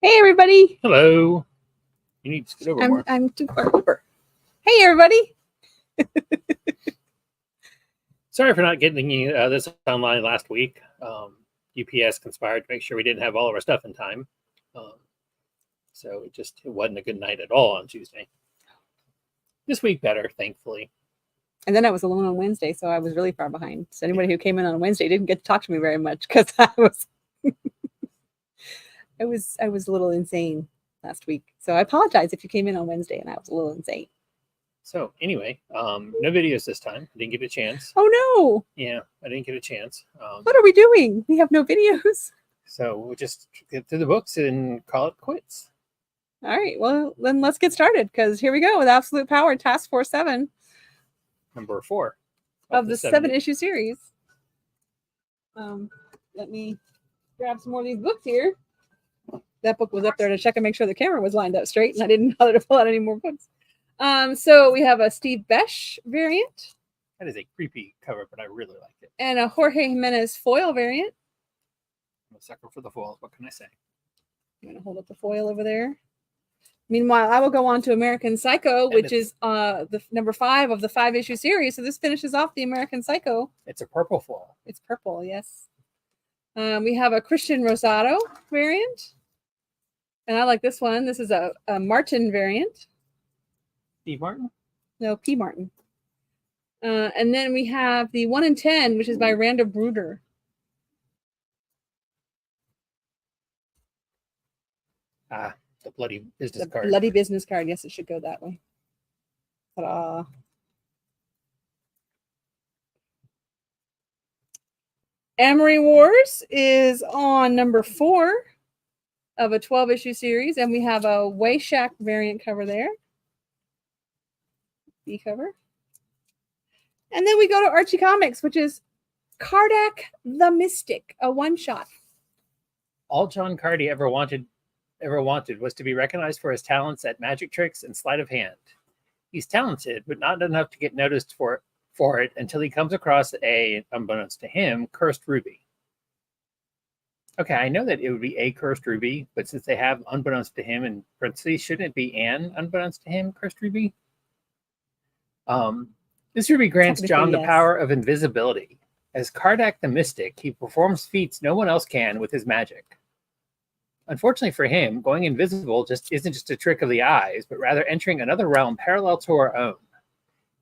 Hey, everybody. Hello. You need to scoot over more. I'm too far over. Hey, everybody. Sorry for not getting this online last week. UPS conspired to make sure we didn't have all of our stuff in time. So it wasn't a good night at all on Tuesday. This week better, thankfully. And then I was alone on Wednesday, so I was really far behind. So anybody who came in on Wednesday didn't get to talk to me very much because I was I was a little insane last week. So I apologize if you came in on Wednesday and I was a little insane. So anyway, no videos this time. I didn't get a chance. Oh no! Yeah, I didn't get a chance. What are we doing? We have no videos. So we'll just get through the books and call it quits. All right. Well, then let's get started because here we go with Absolute Power Task Force 7. Number 4 of the 7-issue series. Let me grab some more of these books here. That book was up there to check and make sure the camera was lined up straight, and I didn't bother to pull out any more books. So we have a Steve Besh variant. That is a creepy cover, but I really like it. And a Jorge Jimenez foil variant. I'm a sucker for the foils. What can I say? I'm going to hold up the foil over there. Meanwhile, I will go on to American Psycho, which is the number 5 of the 5-issue series. So this finishes off the American Psycho. It's a purple foil. It's purple, yes. We have a Christian Rosado variant. And I like this one. This is a Martin variant. Steve Martin? No, P. Martin. And then we have the 1 in 10, which is by Randa Bruder. The bloody business card. Bloody business card. Yes, it should go that way. Ta-da. Amory Wars is on number 4 of a 12-issue series, and we have a Wayshack variant cover there. B cover. And then we go to Archie Comics, which is Kardak the Mystic, a one-shot. All John Cardy ever wanted was to be recognized for his talents at magic tricks and sleight of hand. He's talented, but not enough to get noticed for it until he comes across a, unbeknownst to him, cursed ruby. Okay, I know that it would be a cursed ruby, but since they have unbeknownst to him in parentheses, shouldn't it be an unbeknownst to him cursed ruby? This ruby grants John the power of invisibility. As Kardak the Mystic, he performs feats no one else can with his magic. Unfortunately for him, going invisible isn't just a trick of the eyes, but rather entering another realm parallel to our own.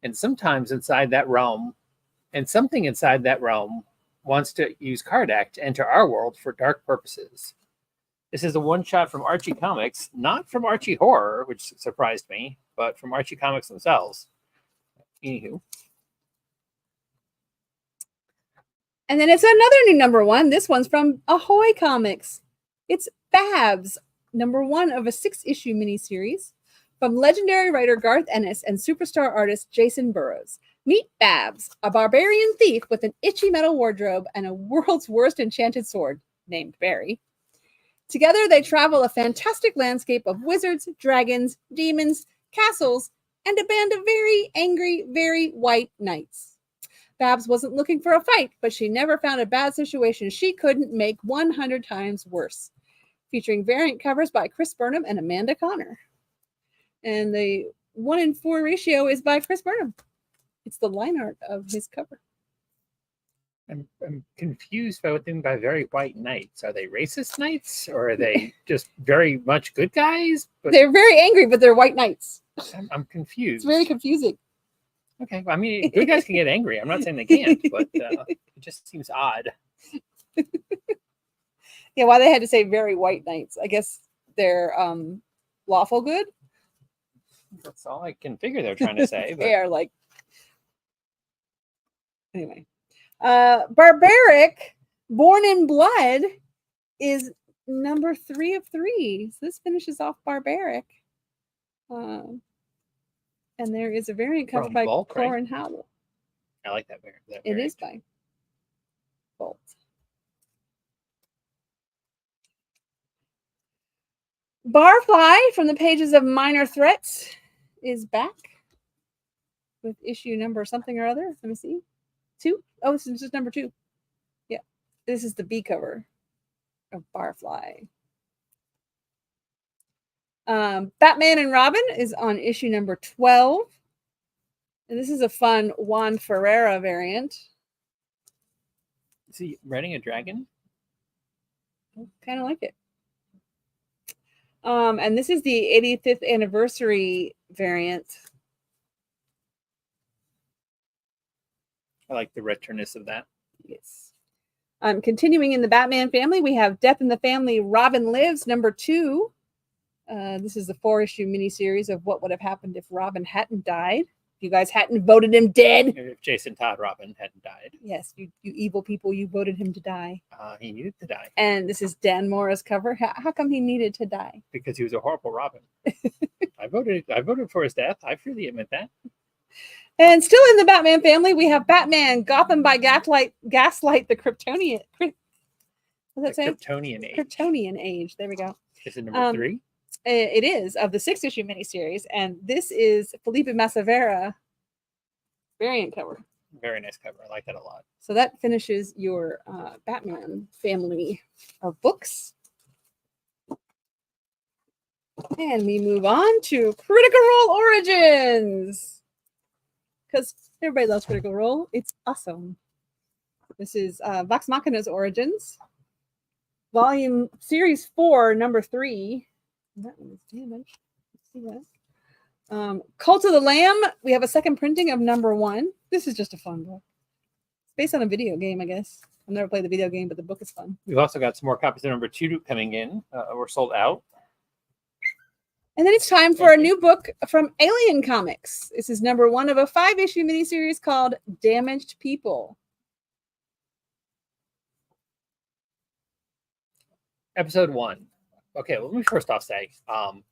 And something inside that realm wants to use Kardak to enter our world for dark purposes. This is a one-shot from Archie Comics, not from Archie Horror, which surprised me, but from Archie Comics themselves. Anywho. And then it's another new number 1. This one's from Ahoy Comics. It's Babs, number 1 of a 6-issue miniseries from legendary writer Garth Ennis and superstar artist Jason Burrows. Meet Babs, a barbarian thief with an itchy metal wardrobe and a world's worst enchanted sword named Barry. Together, they travel a fantastic landscape of wizards, dragons, demons, castles, and a band of very angry, very white knights. Babs wasn't looking for a fight, but she never found a bad situation she couldn't make 100 times worse. Featuring variant covers by Chris Burnham and Amanda Connor. And the 1 in 4 ratio is by Chris Burnham. It's the line art of his cover. I'm confused by what they mean by very white knights. Are they racist knights, or are they just very much good guys? But they're very angry, but they're white knights. I'm confused. It's very confusing. Okay, well, I mean, good guys can get angry. I'm not saying they can't, but it just seems odd. Yeah, why they had to say very white knights? I guess they're lawful good. That's all I can figure they're trying to say. They are like. Anyway, Barbaric, Born in Blood, is number 3 of 3. So this finishes off Barbaric. And there is a variant cover by Corin Howell. I like that variant. It is by Bolt. Barfly from the pages of Minor Threats is back with issue number something or other. Let me see. 2? Oh, this is just number 2. Yeah. This is the B cover of Barfly. Batman and Robin is on issue number 12. And this is a fun Juan Ferreira variant. Is he riding a dragon? Kind of like it. And this is the 85th anniversary variant. I like the retroness of that. Yes. Continuing in the Batman family, we have Death in the Family, Robin Lives, number 2. This is the 4-issue miniseries of what would have happened if Robin hadn't died. If you guys hadn't voted him dead. If Jason Todd Robin hadn't died. Yes, you evil people, you voted him to die. He needed to die. And this is Dan Mora's cover. How come he needed to die? Because he was a horrible Robin. I voted for his death. I freely admit that. And still in the Batman family, we have Batman, Gotham by Gaslight, the Kryptonian. What's that say? Kryptonian Age. Kryptonian Age. There we go. Is it number 3? It is, of the 6-issue miniseries, and this is Felipe Masavera variant cover. Very nice cover. I like that a lot. So that finishes your Batman family of books. And we move on to Critical Role Origins. Because everybody loves Critical Role. It's awesome. This is Vox Machina's Origins. Volume Series 4, number 3. That one is damaged. Let's see that. Cult of the Lamb. We have a second printing of number 1. This is just a fun book. It's based on a video game, I guess. I've never played the video game, but the book is fun. We've also got some more copies of number 2 coming in. We're sold out. And then it's time for a new book from Alien Comics. This is number 1 of a 5-issue miniseries called Damaged People. Episode 1. Okay, well, let me first off say, I'm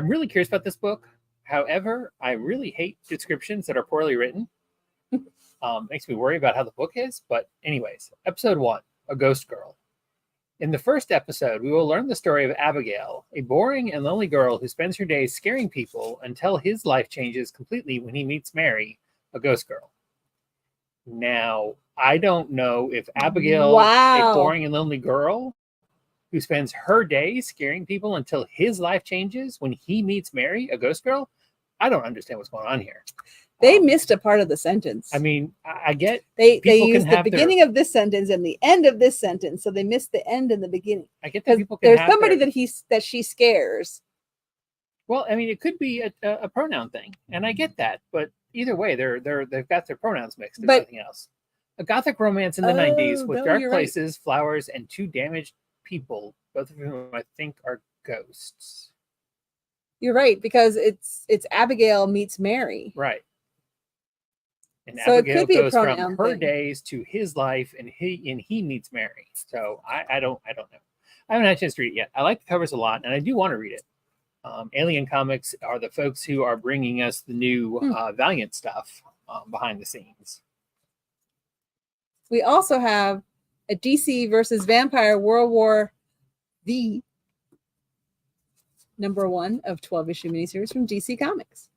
really curious about this book. However, I really hate descriptions that are poorly written. Makes me worry about how the book is. But anyways, episode 1, A Ghost Girl. In the first episode, we will learn the story of Abigail, a boring and lonely girl who spends her days scaring people until his life changes completely when he meets Mary, a ghost girl. Now, I don't know if Abigail, a boring and lonely girl who spends her days scaring people until his life changes when he meets Mary, a ghost girl. I don't understand what's going on here. They missed a part of the sentence. I mean, I get they used the beginning of this sentence and the end of this sentence, so they missed the end and the beginning. I get that people can there's have somebody that she scares. Well, I mean, it could be a pronoun thing, and I get that, but either way, they've got their pronouns mixed. There's nothing else. A gothic romance in the 90s with dark places, flowers, and 2 damaged people, both of whom I think are ghosts. You're right, because it's Abigail meets Mary. Right. And so Abigail it could be goes a pronoun from her thing. days to his life, and he meets Mary. So I don't know. I haven't had a chance to read it yet. I like the covers a lot, and I do want to read it. Alien Comics are the folks who are bringing us the new Valiant stuff behind the scenes. We also have a DC versus Vampire World War V number 1 of 12-issue miniseries from DC Comics.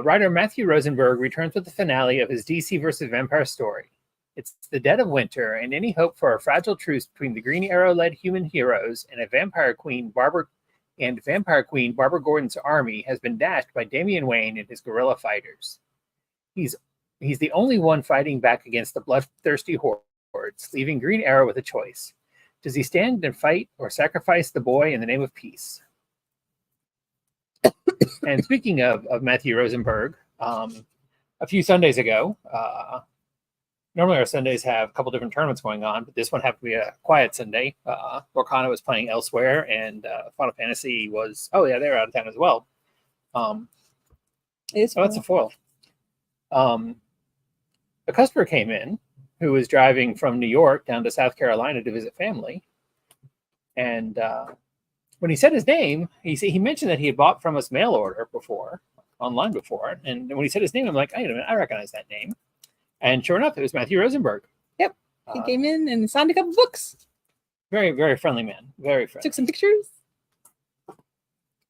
Writer Matthew Rosenberg returns with the finale of his DC versus Vampire story. It's the dead of winter, and any hope for a fragile truce between the Green Arrow-led human heroes and Vampire Queen Barbara Gordon's army has been dashed by Damian Wayne and his guerrilla fighters. He's the only one fighting back against the bloodthirsty hordes, leaving Green Arrow with a choice. Does he stand and fight or sacrifice the boy in the name of peace? And speaking of Matthew Rosenberg, a few Sundays ago, normally our Sundays have a couple different tournaments going on, but this one happened to be a quiet Sunday. Lorcana was playing elsewhere, and Final Fantasy was, they were out of town as well. That's a foil. A customer came in who was driving from New York down to South Carolina to visit family, and when he said his name, he mentioned that he had bought from us mail order online before. And when he said his name, I'm like, wait a minute, I recognize that name. And sure enough, it was Matthew Rosenberg. Yep. He came in and signed a couple books. Very, very friendly man. Very friendly. Took some pictures.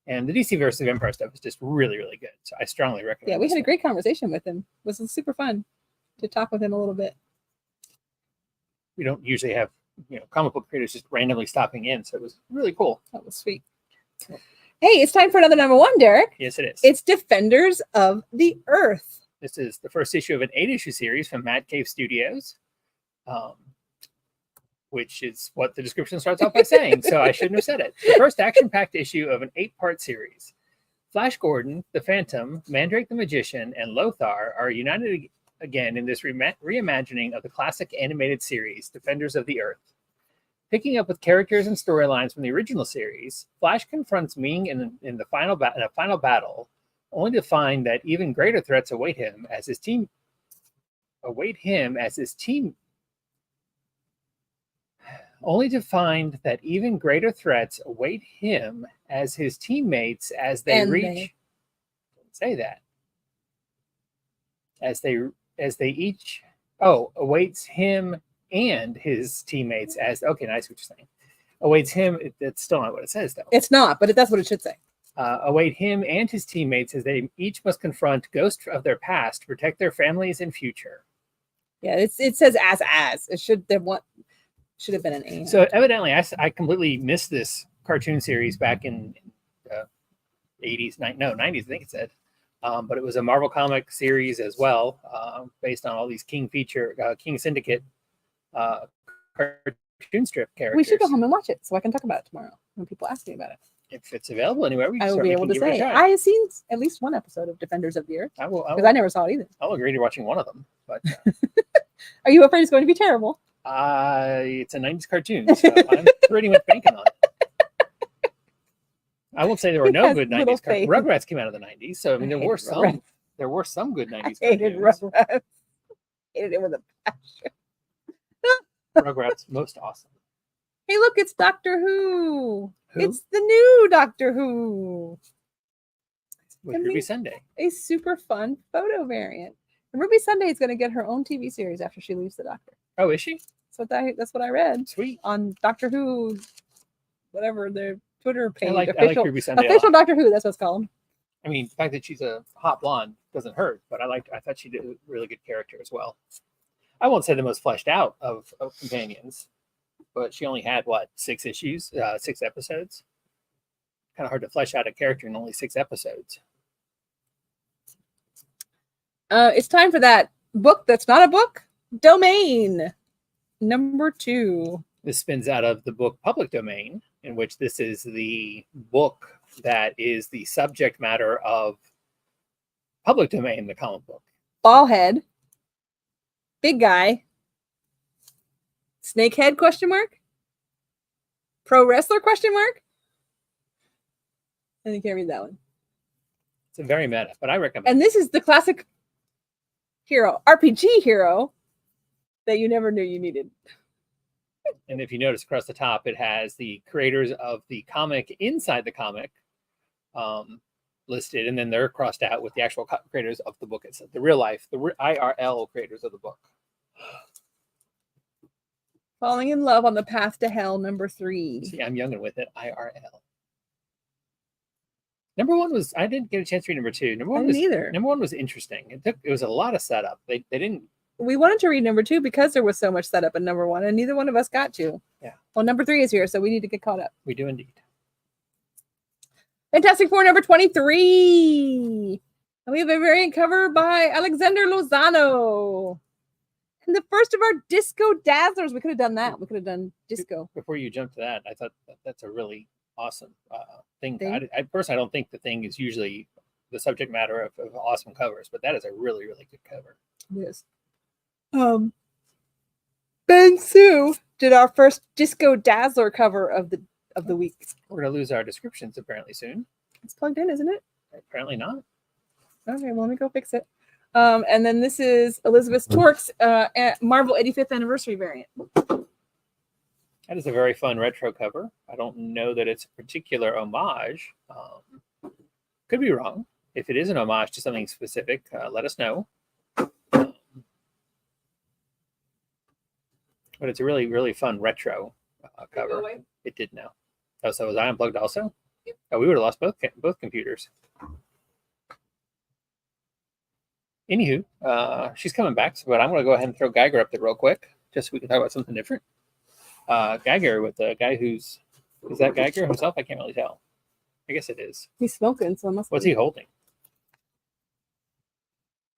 And the DC versus Vampire stuff is just really, really good. So I strongly recommend it. Yeah, we had a great conversation with him. It was super fun to talk with him a little bit. We don't usually have comic book creators just randomly stopping in, so it was really cool. That was sweet. Hey, it's time for another number one, Derek. Yes, it is. It's Defenders of the Earth. This is the first issue of an 8-issue series from Mad Cave Studios, which is what the description starts off by saying, so I shouldn't have said it. The first action-packed issue of an 8-part series. Flash Gordon, the Phantom, Mandrake the Magician, and Lothar are united again in this reimagining of the classic animated series, Defenders of the Earth. Picking up with characters and storylines from the original series, Flash confronts Ming in a final battle, only to find that even greater threats await him as his teammates as they awaits him and his teammates as okay, nice what you're saying. Awaits him. It's still not what it says though. It's not, but that's what it should say. Await him and his teammates as they each must confront ghosts of their past to protect their families and future. Yeah, it says as. It should have been an A. So evidently, I completely missed this cartoon series back in 90s, I think it said. But it was a Marvel comic series as well, based on all these King Syndicate cartoon strip characters. We should go home and watch it so I can talk about it tomorrow when people ask me about it. If it's available anywhere, I will be able to say I have seen at least one episode of Defenders of the Earth because I never saw it either. I'll agree to watching one of them. But are you afraid it's going to be terrible? It's a 90s cartoon, so I'm pretty much banking on it. I won't say there were no good 90s cartoons. Rugrats came out of the 90s, so I mean there were some good 90s I hated cartoons. Rugrats. Hated it with a passion. Rugrats, most awesome. Hey, look, it's Doctor Who. It's the new Doctor Who. With Ruby Sunday. A super fun photo variant. And Ruby Sunday is going to get her own TV series after she leaves the Doctor. Oh, is she? That's what I read. Sweet. On Doctor Who, whatever, their Twitter page. I like Ruby Sunday. Official Doctor Who, that's what it's called. I mean, the fact that she's a hot blonde doesn't hurt, but I thought she did a really good character as well. I won't say the most fleshed out of companions, but she only had, 6 issues, 6 episodes? Kind of hard to flesh out a character in only 6 episodes. It's time for that book that's not a book. Domain number 2. This spins out of the book Public Domain, in which this is the book that is the subject matter of Public Domain, the comic book. Ball head. Big guy. Snake head, ? Pro wrestler, ? And you can't read that one. It's a very meta, but I recommend And this is the classic hero, RPG hero, that you never knew you needed. And if you notice across the top, it has the creators of the comic inside the comic listed, and then they're crossed out with the actual creators of the book itself, the real life, the IRL creators of the book. Falling in Love on the Path to Hell, number 3. See, I'm youngin' with it, IRL. Number 1 was, I didn't get a chance to read number 2. Number 1 was interesting. It was a lot of setup. They didn't. We wanted to read number 2 because there was so much setup in number 1, and neither one of us got to. Yeah. Well, number 3 is here, so we need to get caught up. We do indeed. Fantastic Four number 23. And we have a variant cover by Alexander Lozano. And the first of our Disco Dazzlers. We could have done that. We could have done Disco. Before you jump to that, I thought that's a really awesome thing. I personally don't think the thing is usually the subject matter of awesome covers, but that is a really, really good cover. It is. Ben Sue did our first Disco Dazzler cover of the week. We're gonna lose our descriptions apparently soon. It's plugged in, isn't it? Apparently not. Okay, well, let me go fix it. And then this is Elizabeth Torque's Marvel 85th anniversary variant. That is a very fun retro cover. I don't know that it's a particular homage. Could be wrong. If it is an homage to something specific, let us know. But it's a really, really fun retro cover. It did now. Oh, so was I unplugged also? Yep. Oh, we would have lost both computers. Anywho, she's coming back, but I'm going to go ahead and throw Geiger up there real quick, just so we can talk about something different. Geiger with the guy is that Geiger himself? I can't really tell. I guess it is. He's smoking, so it must What's be he holding?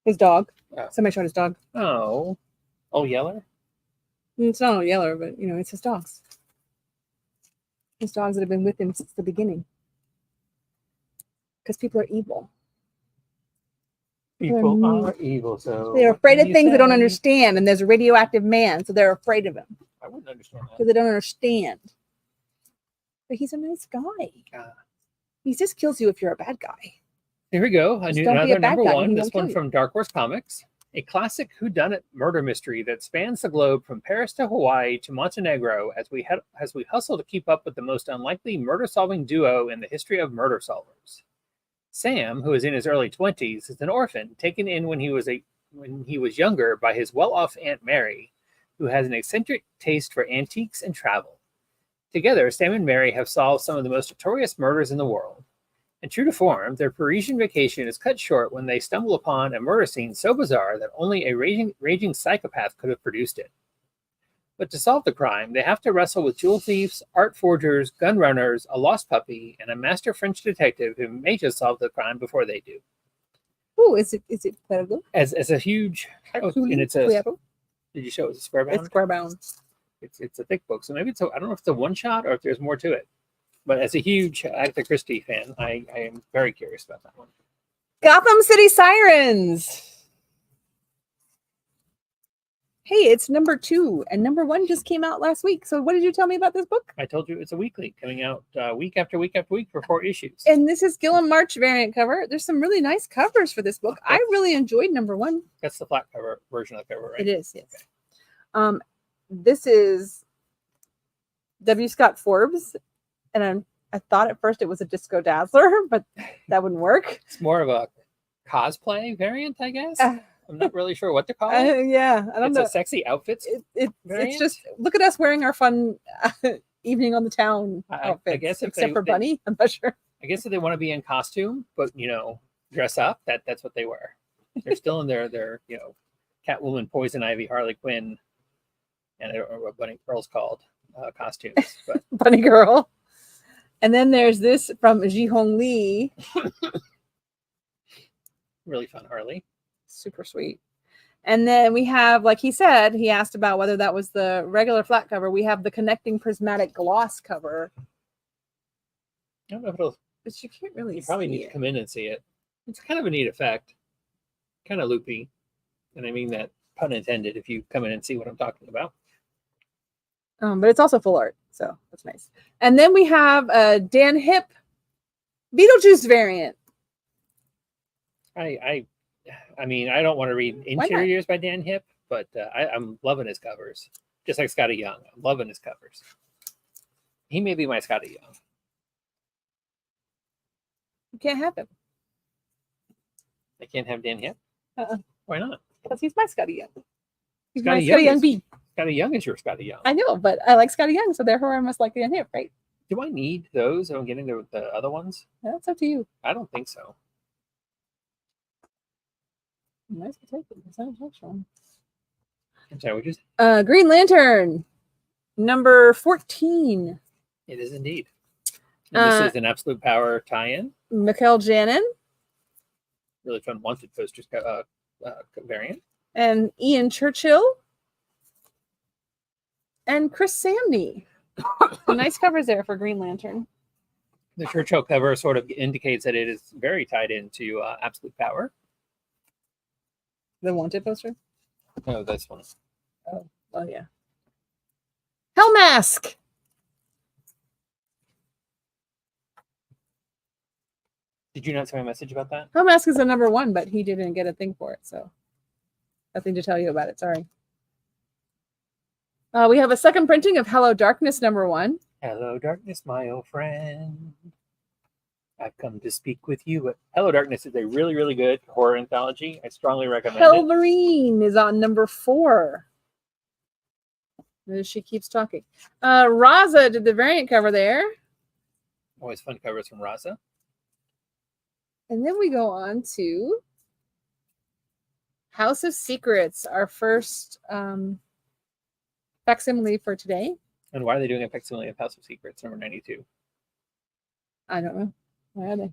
his dog. Oh. Somebody shot his dog. Oh, Yeller? It's not a Yeller, but it's his dogs. His dogs that have been with him since the beginning. Because people are evil. People are evil, so They're afraid of things they don't say? understand, and there's a radioactive man, so they're afraid of him I wouldn't understand that. because they don't understand. But he's a nice guy. He just kills you if you're a bad guy. Here we go. Just don't be a Another bad number guy, one. he This won't kill one you. from Dark Horse Comics. A classic whodunit murder mystery that spans the globe from Paris to Hawaii to Montenegro as we hustle to keep up with the most unlikely murder-solving duo in the history of murder solvers. Sam, who is in his early 20s, is an orphan taken in when he was younger by his well-off Aunt Mary, who has an eccentric taste for antiques and travel. Together, Sam and Mary have solved some of the most notorious murders in the world. And true to form, their Parisian vacation is cut short when they stumble upon a murder scene so bizarre that only a raging psychopath could have produced it. But to solve the crime, they have to wrestle with jewel thieves, art forgers, gun runners, a lost puppy, and a master French detective who may just solve the crime before they do. Oh, is it Pueblo? As a huge, and it's a. Pueblo? Did you show it's square bound? It's square bound. It's a thick book, so maybe I don't know if it's a one shot or if there's more to it. But as a huge Agatha Christie fan, I am very curious about that one. Gotham City Sirens. Hey, it's number 2, and number 1 just came out last week. So what did you tell me about this book? I told you it's a weekly, coming out week after week after week for 4 issues. And this is Gilliam March variant cover. There's some really nice covers for this book. I really enjoyed number 1. That's the flat cover version of the cover, right? It is, yes. Okay. This is W. Scott Forbes, and I thought at first it was a Disco Dazzler, but that wouldn't work. It's more of a cosplay variant, I guess. I'm not really sure what to call it. Yeah, I don't know. It's a sexy outfits. It's just look at us wearing our fun evening on the town outfits. I guess except for Bunny, I'm not sure. I guess if they want to be in costume, but dress up, that's what they wear. They're still in their Catwoman, Poison Ivy, Harley Quinn, and I don't know what Bunny Girl's called costumes, but Bunny Girl. And then there's this from Ji Hong Lee. Really fun Harley. Super sweet. And then we have, like he said, he asked about whether that was the regular flat cover. We have the connecting prismatic gloss cover. I don't know if it'll. But you can't really You probably see need to come in and see it. It's kind of a neat effect. Kind of loopy. And I mean that pun intended if you come in and see what I'm talking about. But it's also full art, so that's nice. And then we have a Dan Hip Beetlejuice variant. I mean, I don't want to read Interiors by Dan Hip, but I'm loving his covers. Just like Scotty Young. I'm loving his covers. He may be my Scotty Young. You can't have him. I can't have Dan Hip? Why not? Because he's my Scotty Young. He's Scotty my Scotty Young is- B. Scotty Young is your Scotty Young. I know, but I like Scotty Young, so therefore I must like Dan Hip, right? Do I need those? I don't get into the other ones. That's up to you. I don't think so. Nice to take it. It's not one. I'm sorry, we just. Green Lantern, number 14. It is indeed. And this is an Absolute Power tie-in. Mikhail Janin Really fun Wanted posters variant. and Ian Churchill and Chris Samney. Nice covers there for Green Lantern. The Churchill cover sort of indicates that it is very tied into Absolute Power. The Wanted poster? No, this one. Oh, yeah. Hellmask. Did you not send me a message about that? Hellmask is a number 1, but he didn't get a thing for it, so nothing to tell you about it. Sorry. We have a second printing of Hello Darkness, number 1. Hello, darkness, my old friend. I've come to speak with you. Hello, Darkness is a really, really good horror anthology. I strongly recommend it. Hellmarine is on number 4. As she keeps talking. Raza did the variant cover there. Always fun covers from Raza. And then we go on to House of Secrets, our first facsimile for today. And why are they doing a facsimile of House of Secrets, number 92? I don't know. Why are they?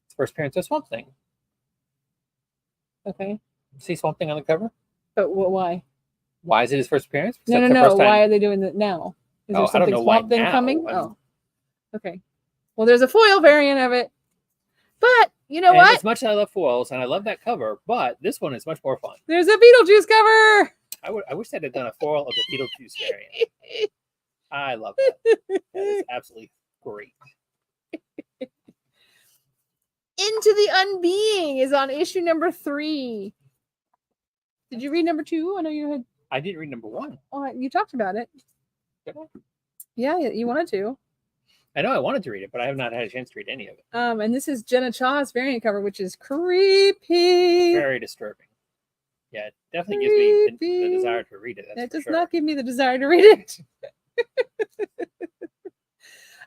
It's first appearance of Swamp Thing. Okay. See Swamp Thing on the cover? But why? Why is it his first appearance? No. The first time- Why are they doing that now? Is there Oh, I don't something know why Swamp Thing now. coming? I mean- Oh. Okay. Well, there's a foil variant of it. But you know And what? as much as I love foils, and I love that cover, but this one is much more fun. There's a Beetlejuice cover. I wish they'd have done a foil of the Beetlejuice variant. I love that. That is absolutely great. Into the Unbeing is on issue number 3. Did you read number 2? I know you had. I didn't read number 1. Oh, you talked about it. Did I? Yeah, you wanted to. I know I wanted to read it, but I have not had a chance to read any of it. And this is Jenna Chaw's variant cover, which is creepy. Very disturbing. Yeah, it definitely gives me the Creepy. desire to read it. That's That for does sure. not give me the desire to read it.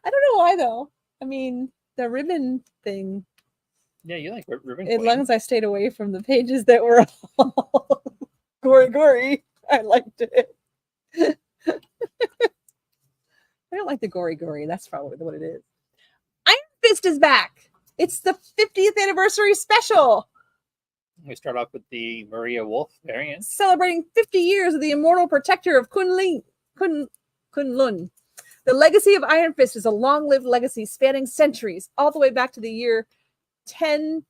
I don't know why though. I mean, the ribbon thing. Yeah, you like Ribbon As Queen. long as I stayed away from the pages that were all gory, I liked it. I don't like the gory. That's probably what it is. Iron Fist is back. It's the 50th anniversary special, We start off with the Maria Wolf variant. celebrating 50 years of the immortal protector of Kunlun. The legacy of Iron Fist is a long-lived legacy spanning centuries, all the way back to the year 10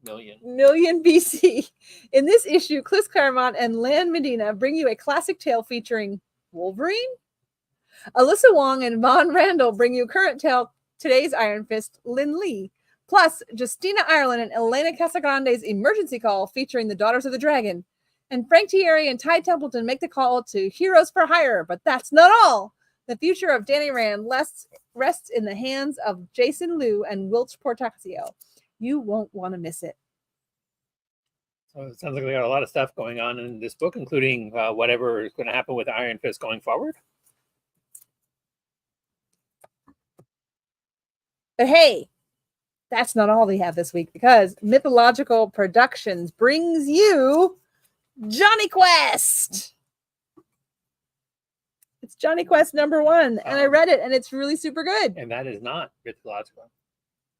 million BC. In this issue, Chris Claremont and Lan Medina bring you a classic tale featuring Wolverine. Alyssa Wong and Von Randall bring you current tale, today's Iron Fist, Lin Lee. Plus, Justina Ireland and Elena Casagrande's emergency call featuring the Daughters of the Dragon. And Frank Thierry and Ty Templeton make the call to Heroes for Hire, but that's not all. The future of Danny Rand rests in the hands of Jason Liu and Wilch Portacio. You won't want to miss it. So it sounds like we got a lot of stuff going on in this book, including whatever is going to happen with Iron Fist going forward. But hey, that's not all they have this week, because Mythological Productions brings you Johnny Quest. It's Johnny Quest number 1, and I read it, and it's really super good. And that is not mythological.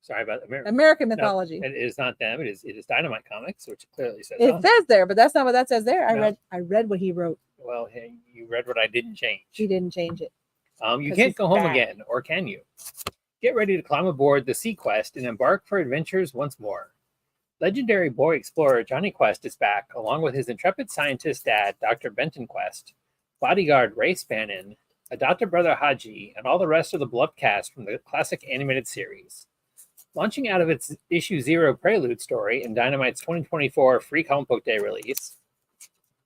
Sorry about American mythology. No, it is not them. It is Dynamite Comics, which clearly says It on says there, but that's not what that says there. No. I read what he wrote. Well, hey, you read what I didn't change. He didn't change it. You 'Cause can't he's go home bad. again, or can you? Get ready to climb aboard the Sea Quest and embark for adventures once more. Legendary boy explorer Johnny Quest is back, along with his intrepid scientist dad, Dr. Benton Quest, bodyguard Ray Spannin, adopted brother Haji, and all the rest of the beloved cast from the classic animated series. Launching out of its issue 0 prelude story in Dynamite's 2024 Free Comic Book Day release,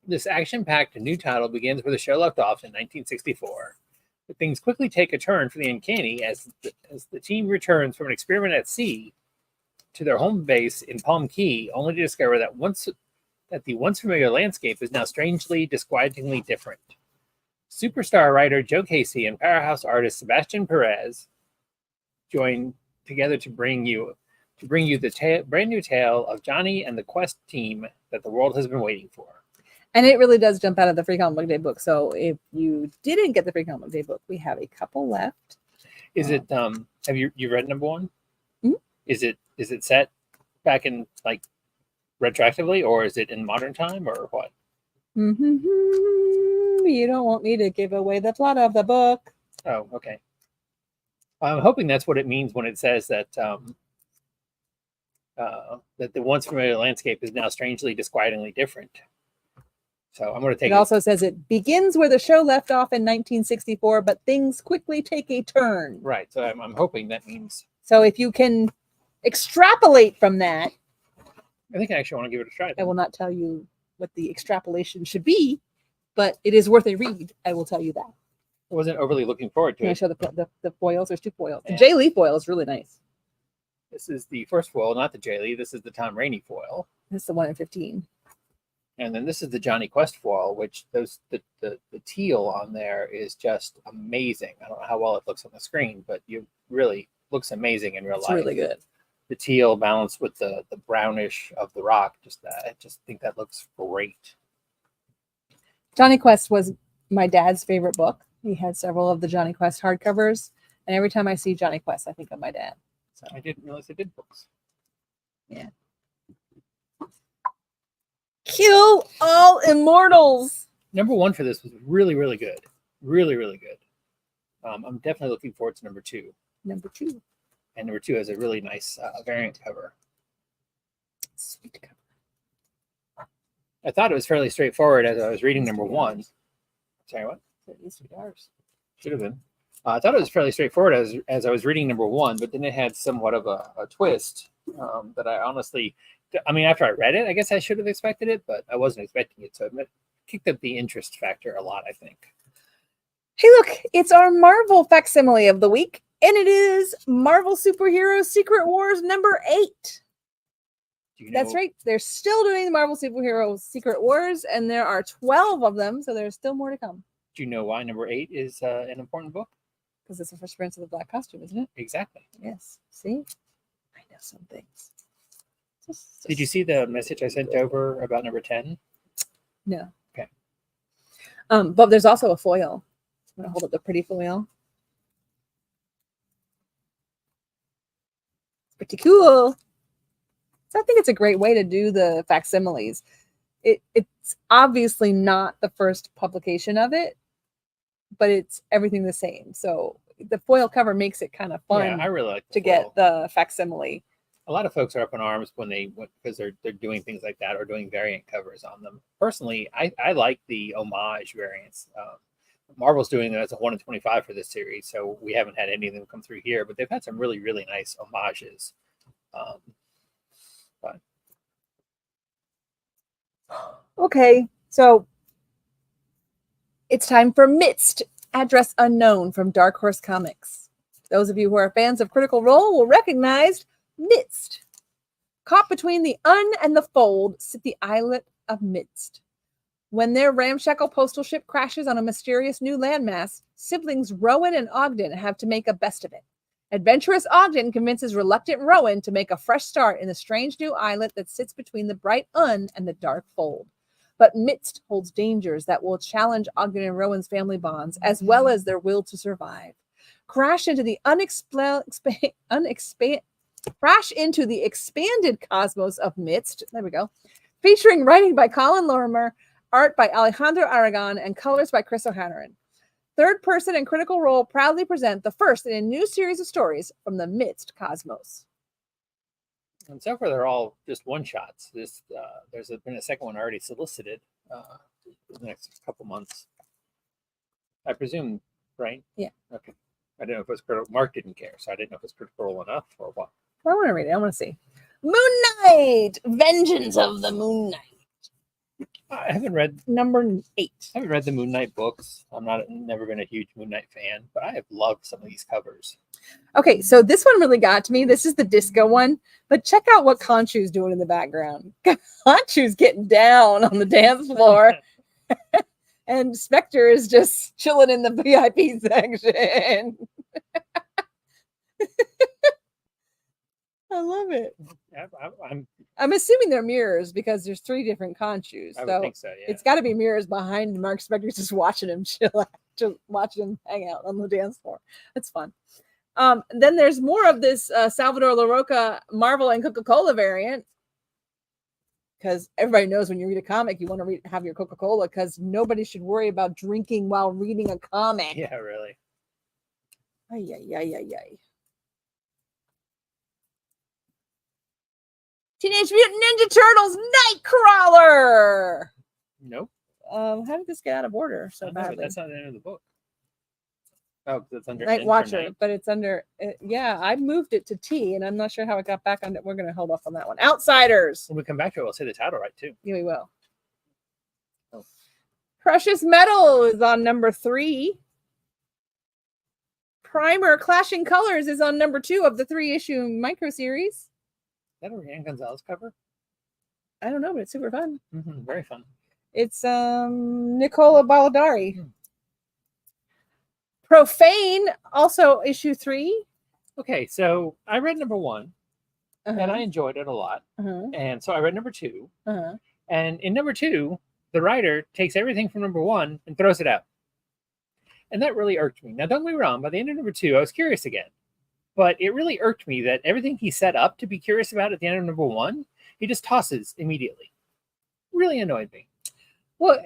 this action-packed new title begins where the show left off in 1964. But things quickly take a turn for the uncanny as the team returns from an experiment at sea to their home base in Palm Key, only to discover that the once familiar landscape is now strangely, disquietingly different. Superstar writer Joe Casey and powerhouse artist Sebastian Perez join together to bring you the brand new tale of Johnny and the Quest team that the world has been waiting for. And it really does jump out of the Free Comic Book Day book. So if you didn't get the Free Comic Book Day book, we have a couple left. Is it have you read number 1? Mm-hmm. Is it set back in like retroactively, or is it in modern time, or what? You don't want me to give away the plot of the book. Oh, okay. I'm hoping that's what it means when it says that that the once familiar landscape is now strangely, disquietingly different. So I'm going to take It also says it begins where the show left off in 1964, but things quickly take a turn. Right. So I'm hoping that means. So if you can extrapolate from that, I think I actually want to give it a try. I will not tell you what the extrapolation should be, but it is worth a read. I will tell you that. I wasn't overly looking forward to Can I it. show the foils? There's 2 foils. The Yeah. Jay Lee foil is really nice. This is the first foil, not the Jay Lee. This is the Tom Rainey foil. This is the 1 in 15. And then this is the Johnny Quest foil, which the teal on there is just amazing. I don't know how well it looks on the screen, but you really looks amazing in real It's life. really good. The teal balanced with the brownish of the rock, I just think that looks great. Johnny Quest was my dad's favorite book. He had several of the Johnny Quest hardcovers, and every time I see Johnny Quest, I think of my dad. I didn't realize they did books. Kill All Immortals. Number 1 for this was really, really good. Really, really good. I'm definitely looking forward to number 2. Number 2. And number 2 has a really nice variant cover. Sweet cover. I thought it was fairly straightforward as I was reading number 1. Sorry, what? It needs to be ours. Should have been. I thought it was fairly straightforward as I was reading number 1, but then it had somewhat of a twist that I honestly, I mean, after I read it, I guess I should have expected it, but I wasn't expecting it. So it kicked up the interest factor a lot, I think. Hey, look, it's our Marvel facsimile of the week, and it is Marvel Superhero Secret Wars number 8. That's right. They're still doing the Marvel Superhero Secret Wars, and there are 12 of them, so there's still more to come. Do you know why number 8 is an important book? Because it's the first appearance of the black costume, isn't it? Exactly. Yes. See? I know some things. Did you see the message I sent over about number 10? No. Okay. But there's also a foil. I'm going to hold up the pretty foil. It's pretty cool. So I think it's a great way to do the facsimiles. It's obviously not the first publication of it, but it's everything the same. So the foil cover makes it kind of fun. Yeah, I really like to get the facsimile. A lot of folks are up in arms when because they're doing things like that or doing variant covers on them. Personally, I like the homage variants. Marvel's doing it as a 1 in 25 for this series, so we haven't had any of them come through here, but they've had some really, really nice homages. Okay, so it's time for Midst, Address Unknown from Dark Horse Comics. Those of you who are fans of Critical Role will recognize Midst. Caught between the un and the fold sit the islet of Midst. When their ramshackle postal ship crashes on a mysterious new landmass, siblings Rowan and Ogden have to make a best of it. Adventurous Ogden convinces reluctant Rowan to make a fresh start in the strange new islet that sits between the bright un and the dark fold. But Midst holds dangers that will challenge Ogden and Rowan's family bonds, as well as their will to survive. Crash into the expanded cosmos of Midst. There we go. Featuring writing by Colin Lorimer, art by Alejandro Aragon, and colors by Chris O'Hanlon. Third Person and Critical Role proudly present the first in a new series of stories from the Midst cosmos. And so far, they're all just one-shots. There's been a second one already solicited in the next couple months. I presume, right? Yeah. Okay. I didn't know if it was critical. Mark didn't care, so I didn't know if it was Critical Role enough or what. I want to read it. I want to see. Moon Knight! Vengeance of the Moon Knight. I haven't read number 8. I haven't read the Moon Knight books. Never been a huge Moon Knight fan, but I have loved some of these covers. Okay, so this one really got to me. This is the disco one, but check out what Conchu's doing in the background. Conchu's getting down on the dance floor, and Spectre is just chilling in the VIP section. I love it. I'm assuming they're mirrors because there's 3 different Conchus. I would think so, yeah. It's got to be mirrors behind Mark Spector's just watching him chill out, just watching him hang out on the dance floor. That's fun. Then there's more of this Salvador LaRocca Marvel and Coca-Cola variant. Because everybody knows when you read a comic, you want to have your Coca-Cola because nobody should worry about drinking while reading a comic. Yeah, really. Ay, ay, ay, ay, ay. Teenage Mutant Ninja Turtles Nightcrawler. Nope. How did this get out of order so badly? That's not the end of the book. Oh, it's under Night Watcher, but it's under. Yeah, I moved it to T, and I'm not sure how it got back on it. We're going to hold off on that one. Outsiders. When we come back to it, we'll say the title right too. Yeah, we will. Oh. Precious Metal is on number 3. Primer Clashing Colors is on number 2 of the 3-issue micro series. Is that a Rian Gonzalez cover? I don't know, but it's super fun. Mm-hmm, very fun. It's Nicola Baladari. Profane, also issue 3. Okay, so I read number 1, and I enjoyed it a lot. And so I read number 2. And in number 2, the writer takes everything from number 1 and throws it out. And that really irked me. Now, don't get me wrong. By the end of number 2, I was curious again. But it really irked me that everything he set up to be curious about at the end of number 1, he just tosses immediately. Really annoyed me. Well,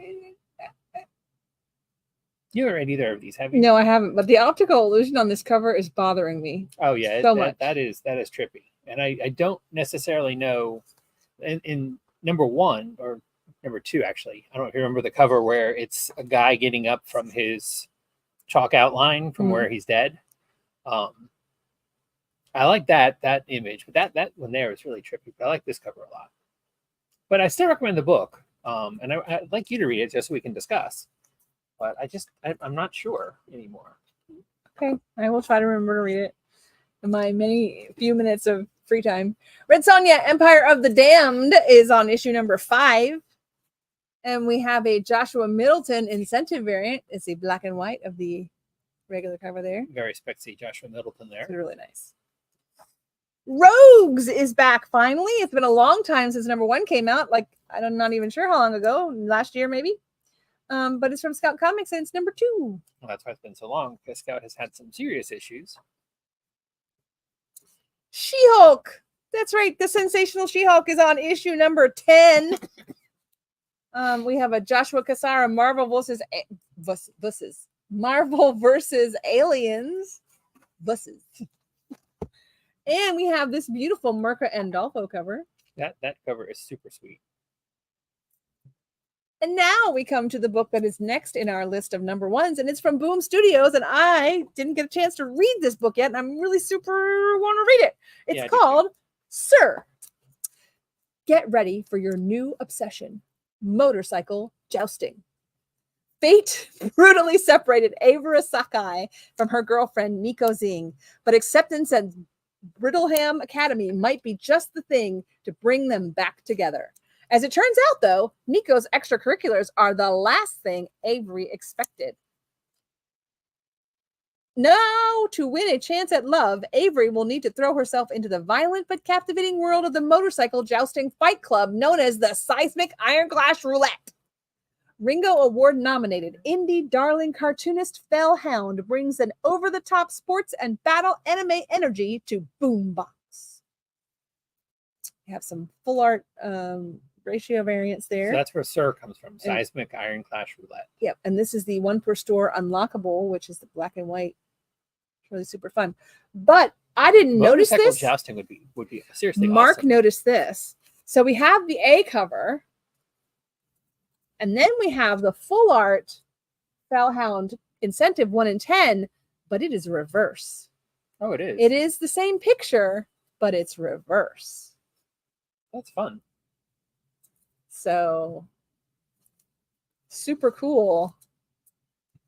You haven't read either of these, have you? no, I haven't. But the optical illusion on this cover is bothering me. Oh yeah, so much. That is trippy, and I don't necessarily know. In number 1 or number 2, actually, I don't know if you remember the cover where it's a guy getting up from his chalk outline from where he's dead. I like that image, but that one there is really trippy. But I like this cover a lot. But I still recommend the book, and I'd like you to read it just so we can discuss. But I'm not sure anymore. Okay, I will try to remember to read it in my few minutes of free time. Red Sonja, Empire of the Damned is on issue number 5. And we have a Joshua Middleton incentive variant. It's a black and white of the regular cover there. Very spexy Joshua Middleton there. It's really nice. Rogues is back finally. It's been a long time since number 1 came out. Like, I'm not even sure how long ago. Last year, maybe. But it's from Scout Comics and it's number 2. Well, that's why it's been so long, because Scout has had some serious issues. She-Hulk. That's right. The sensational She-Hulk is on issue number 10. We have a Joshua Cassara Marvel versus Aliens. Buses. And we have this beautiful Mirka Andolfo cover. That cover is super sweet. And now we come to the book that is next in our list of number 1s, and it's from Boom Studios. And I didn't get a chance to read this book yet, and I'm really super want to read it. It's called Sir. Get ready for your new obsession: motorcycle jousting. Fate brutally separated Avra Sakai from her girlfriend Nico Zing, but acceptance at Brittleham Academy might be just the thing to bring them back together. As it turns out, though, Nico's extracurriculars are the last thing Avery expected. Now, to win a chance at love, Avery will need to throw herself into the violent but captivating world of the motorcycle jousting fight club known as the Seismic Iron Glass Roulette. Ringo Award-nominated indie darling cartoonist Fellhound brings an over-the-top sports and battle anime energy to Boombox. We have some full art ratio variants there. So that's where Sir comes from. Seismic Iron Clash Roulette. Yep, and this is the 1 per store unlockable, which is the black and white. It's really super fun. But I didn't notice this. Motorcycle jousting would be seriously Mark awesome. noticed this. So we have the A cover, and then we have the full art Fellhound incentive 1 in 10, but it is reverse. Oh, it is. It is the same picture, but it's reverse. That's fun. So super cool.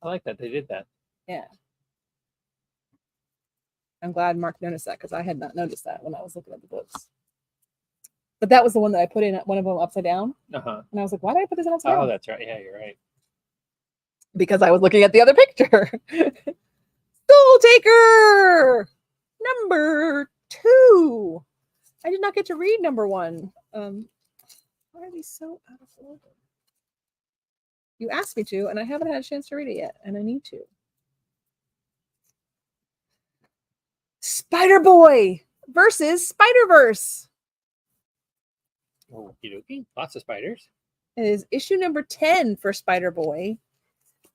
I like that they did that. Yeah. I'm glad Mark noticed that because I had not noticed that when I was looking at the books. But that was the one that I put in one of them upside down. Uh-huh. And I was like, why did I put this in upside down? Oh, that's right. Yeah, you're right. Because I was looking at the other picture. Soul Taker! Number 2. I did not get to read number 1. Why are these so out of order? You asked me to, and I haven't had a chance to read it yet, and I need to. Spider-Boy versus Spider-Verse. Okie dokie. Lots of spiders. It is issue number 10 for Spider-Boy.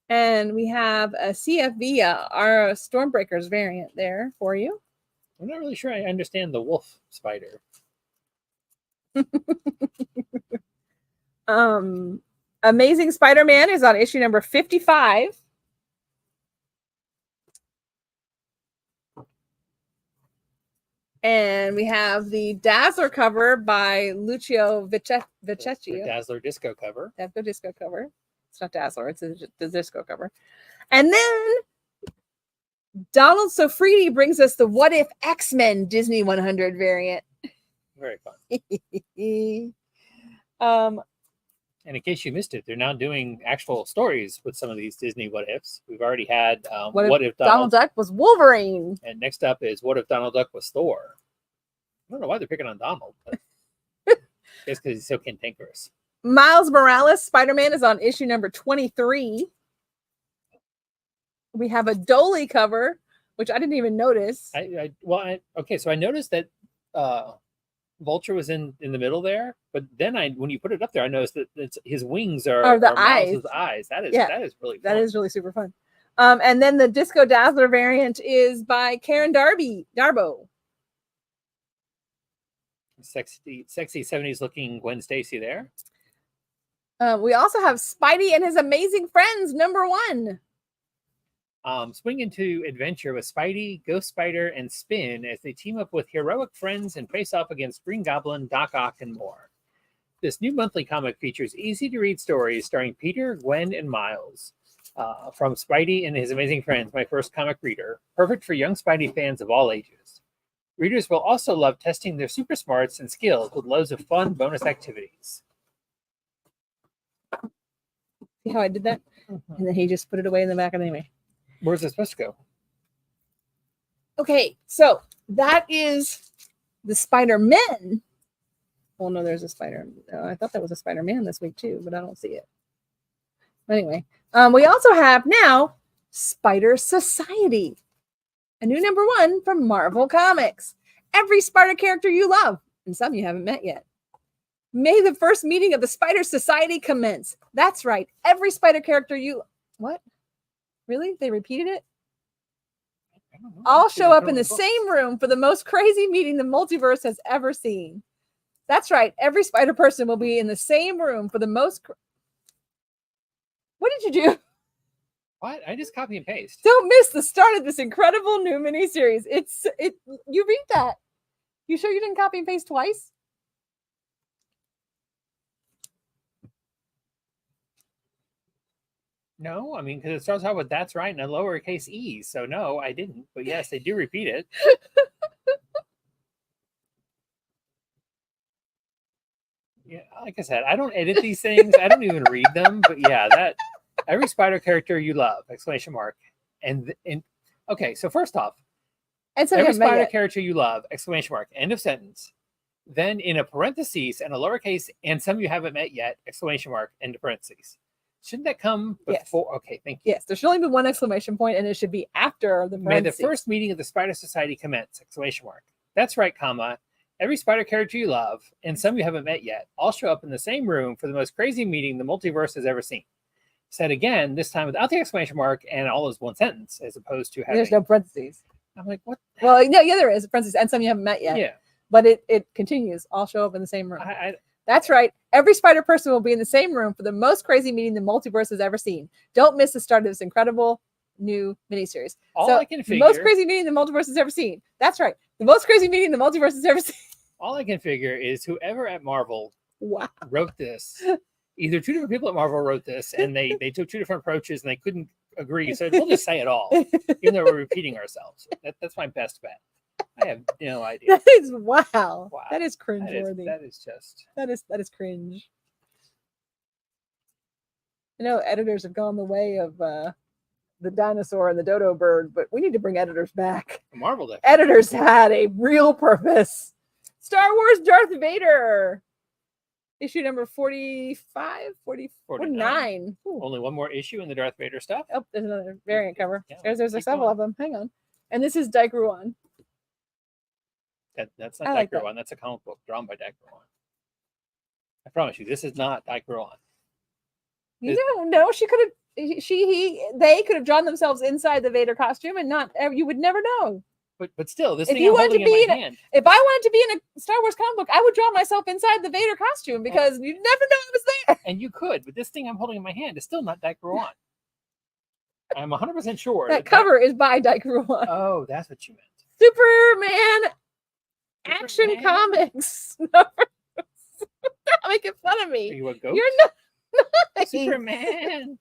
And we have a CFV, our Stormbreakers variant there for you. I'm not really sure I understand the wolf spider. Amazing Spider-Man is on issue number 55. And we have the Dazzler cover by Lucio Viccecchio. The Dazzler disco cover. Dazzler disco cover. It's not Dazzler, it's the disco cover. And then Donald Sofridi brings us the What If X-Men Disney 100 variant. Very fun. And in case you missed it, they're now doing actual stories with some of these Disney What Ifs. We've already had What If Donald Duck was Wolverine? And next up is What If Donald Duck was Thor? I don't know why they're picking on Donald. But just because he's so cantankerous. Miles Morales Spider-Man is on issue number 23. We have a Dolly cover which I didn't even notice. Okay, so I noticed that Vulture was in the middle there, but then when you put it up there, I noticed that his wings are the Miles's eyes. That is really fun. That is really super fun. And then the Disco Dazzler variant is by Karen Darbo. Sexy 70s looking Gwen Stacy there. We also have Spidey and His Amazing Friends, #1. Swing into adventure with Spidey, Ghost Spider, and Spin as they team up with heroic friends and face off against Green Goblin, Doc Ock, and more. This new monthly comic features easy-to-read stories starring Peter, Gwen, and Miles. From Spidey and His Amazing Friends, my first comic reader. Perfect for young Spidey fans of all ages. Readers will also love testing their super smarts and skills with loads of fun bonus activities. See how I did that? Mm-hmm. And then he just put it away in the back of anyway. Where's it supposed to go? Okay, so that is the Spider-Man. Oh, no, there's a Spider. I thought that was a Spider-Man this week, too, but I don't see it. Anyway, we also have now Spider Society, a new #1 from Marvel Comics. Every Spider character you love, and some you haven't met yet. May the first meeting of the Spider Society commence. That's right. Every Spider character you... What? Really? They repeated it? All show up in the same room for the most crazy meeting the multiverse has ever seen. That's right. Every Spider person will be in the same room for the most... What did you do? What? I just copy and paste. Don't miss the start of this incredible new miniseries. You read that. You sure you didn't copy and paste twice? No, I mean, because it starts out with "that's right" and a lowercase e. So no, I didn't. But yes, they do repeat it. Yeah, like I said, I don't edit these things. I don't even read them. But yeah, that every Spider character you love! ! And okay, so first off, every Spider character you love! ! End of sentence. Then in a parentheses and a lowercase, and some you haven't met yet! ! End of parentheses. Shouldn't that come before? Yes. Okay, thank you. Yes, there should only be one exclamation point, and it should be after the parentheses. May the first meeting of the Spider Society commence! ! That's right, comma. Every Spider character you love, and some you haven't met yet, all show up in the same room for the most crazy meeting the multiverse has ever seen. Said again, this time without the exclamation mark and all as one sentence, as opposed to having... There's no parentheses. I'm like, what? Well, no, yeah, there is a parentheses, and some you haven't met yet. Yeah. But it continues. All show up in the same room. That's right. Every Spider person will be in the same room for the most crazy meeting the multiverse has ever seen. Don't miss the start of this incredible new miniseries. I can figure... The most crazy meeting the multiverse has ever seen. That's right. The most crazy meeting the multiverse has ever seen. All I can figure is whoever at Marvel wrote this, either two different people at Marvel wrote this, and they took two different approaches, and they couldn't agree. So we'll just say it all, even though we're repeating ourselves. That's my best bet. I have no idea. That is wow. That is cringeworthy. That is cringe. I know editors have gone the way of the dinosaur and the dodo bird, but we need to bring editors back. Marvel did. Editors had a real purpose. Star Wars Darth Vader. Issue number 45, 49. Only one more issue in the Darth Vader stuff. Oh, there's another variant cover. Yeah, there's several of them. Hang on. And this is Dike Ruan. That's not Dike Ruan. That's a comic book drawn by Dike Ruan. I promise you, this is not Dike Ruan. You don't know. She could have. They could have drawn themselves inside the Vader costume, and not. You would never know. But still, this thing I'm holding in my hand. If I wanted to be in a Star Wars comic book, I would draw myself inside the Vader costume because you'd never know it was there. And you could, but this thing I'm holding in my hand is still not Dike Ruan. I'm 100% sure that cover is by Dike Ruan. Oh, that's what you meant. Superman Action Comics. Stop making fun of me. Are you a ghost? You're not nice. Superman.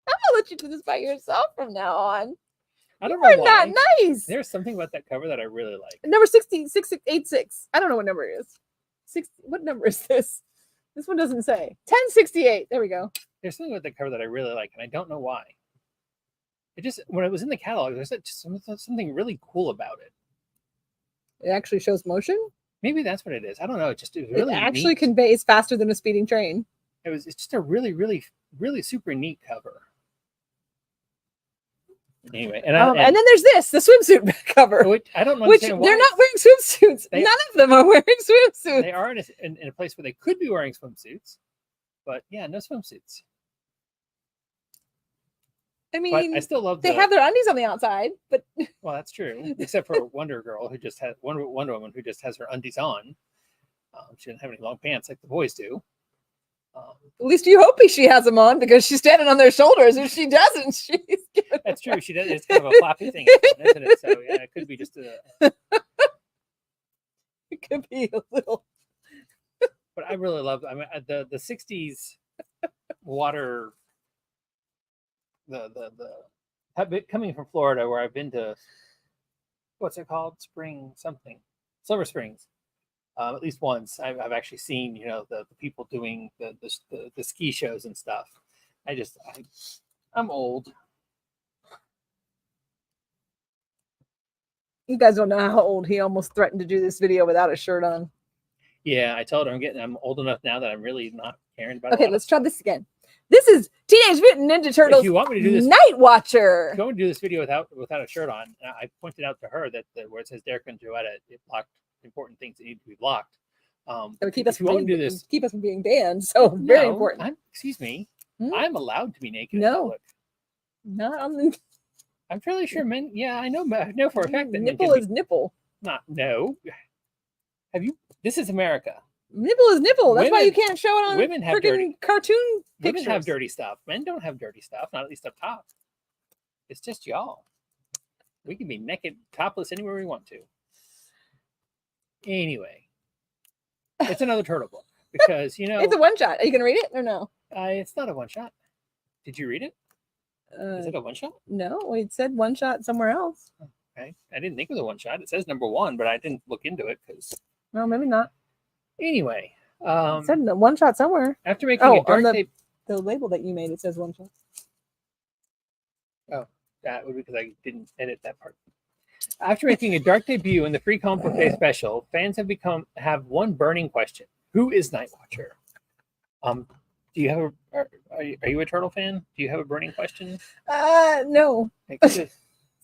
I'm gonna let you do this by yourself from now on. I don't know why. Not nice. There's something about that cover that I really like. Number 686. I don't know what number it is. What number is this? This one doesn't say. 1068. There we go. There's something about that cover that I really like, and I don't know why. It just, when it was in the catalog, there's just something really cool about it. It actually shows motion? Maybe that's what it is. I don't know. It really actually neat. Conveys faster than a speeding train. It's just a really, really, really super neat cover. Anyway, and then there's this, the swimsuit cover, which I don't which understand they're why. not wearing swimsuits. None of them are wearing swimsuits. They are in a place where they could be wearing swimsuits, but yeah, no swimsuits. I mean, but I still love. They have their undies on the outside, but well, that's true. Except for Wonder Girl, who just has Wonder Woman, who just has her undies on. She doesn't have any long pants like the boys do. At least you hope she has them on because she's standing on their shoulders. If she doesn't, she's that's true. She does. It's kind of a floppy thing, isn't it? So yeah, it could be just a. It could be a little. But I really love. I mean, the '60s water. Coming from Florida, where I've been to. What's it called? Silver Springs. At least once, I've actually seen the people doing the ski shows and stuff. I'm old. You guys don't know how old he almost threatened to do this video without a shirt on. Yeah, I told her I'm old enough now that I'm really not caring about. Okay, let's try this again. This is Teenage Mutant Ninja Turtles. If you want me to do this, Night Watcher. If you want me to do this video without a shirt on, I pointed out to her that where it says Derek and Joetta, it blocked important things that need to be blocked. Keep us from being banned. So very important. Excuse me. I'm allowed to be naked. No, in public. not on the. I'm fairly sure men. Yeah, I know for a fact that nipple is nipple. No. Have you? This is America. Nipple is nipple. That's why you can't show it on women have freaking cartoon pictures. Women have dirty stuff. Men don't have dirty stuff. Not at least up top. It's just y'all. We can be naked, topless anywhere we want to. Anyway, it's another turtle book because it's a one shot. Are you gonna read it or no? It's not a one shot. Did you read it? Is it a one shot? No, it said one shot somewhere else. Okay, I didn't think it was a one shot. It says number 1, but I didn't look into it because. No, maybe not. Anyway, it said one shot somewhere. After making a dark on the label that you made, it says one shot. Oh, that would be because I didn't edit that part. After making a dark debut in the free comic book day special, fans have one burning question: who is Night Watcher? Do you have are you a turtle fan? Do you have a burning question? No.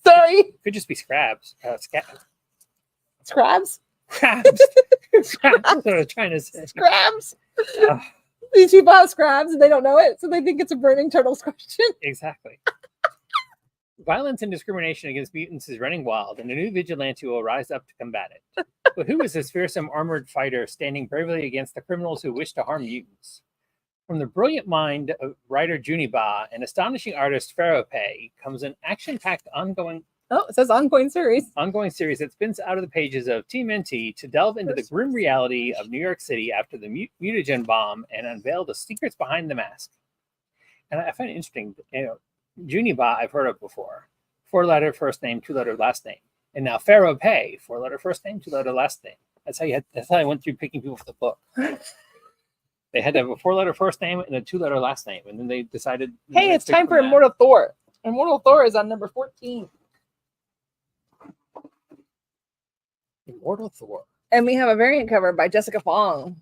Sorry. Could just be Scrabs. Scrabs? Crabs. That's what I was trying to say. Scrabs. These people have Scrabs and they don't know it, so they think it's a burning turtles question. Exactly. Violence and discrimination against mutants is running wild, and a new vigilante will rise up to combat it. But who is this fearsome armored fighter standing bravely against the criminals who wish to harm mutants? From the brilliant mind of writer Juniba and astonishing artist Pharaoh Pei comes an action-packed ongoing series that spins out of the pages of Team NT to delve into the grim reality of New York City after the mutagen bomb and unveil the secrets behind the mask. And I find it interesting, Juniba I've heard of before. 4-letter first name, 2-letter last name. And now Pharaoh Pei, 4-letter first name, 2-letter last name. That's how I went through picking people for the book. They had to have a 4-letter first name and a 2-letter last name. And then they decided... Hey, it's time for Immortal Thor. Immortal Thor is on number 14. Immortal Thor. And we have a variant cover by Jessica Fong.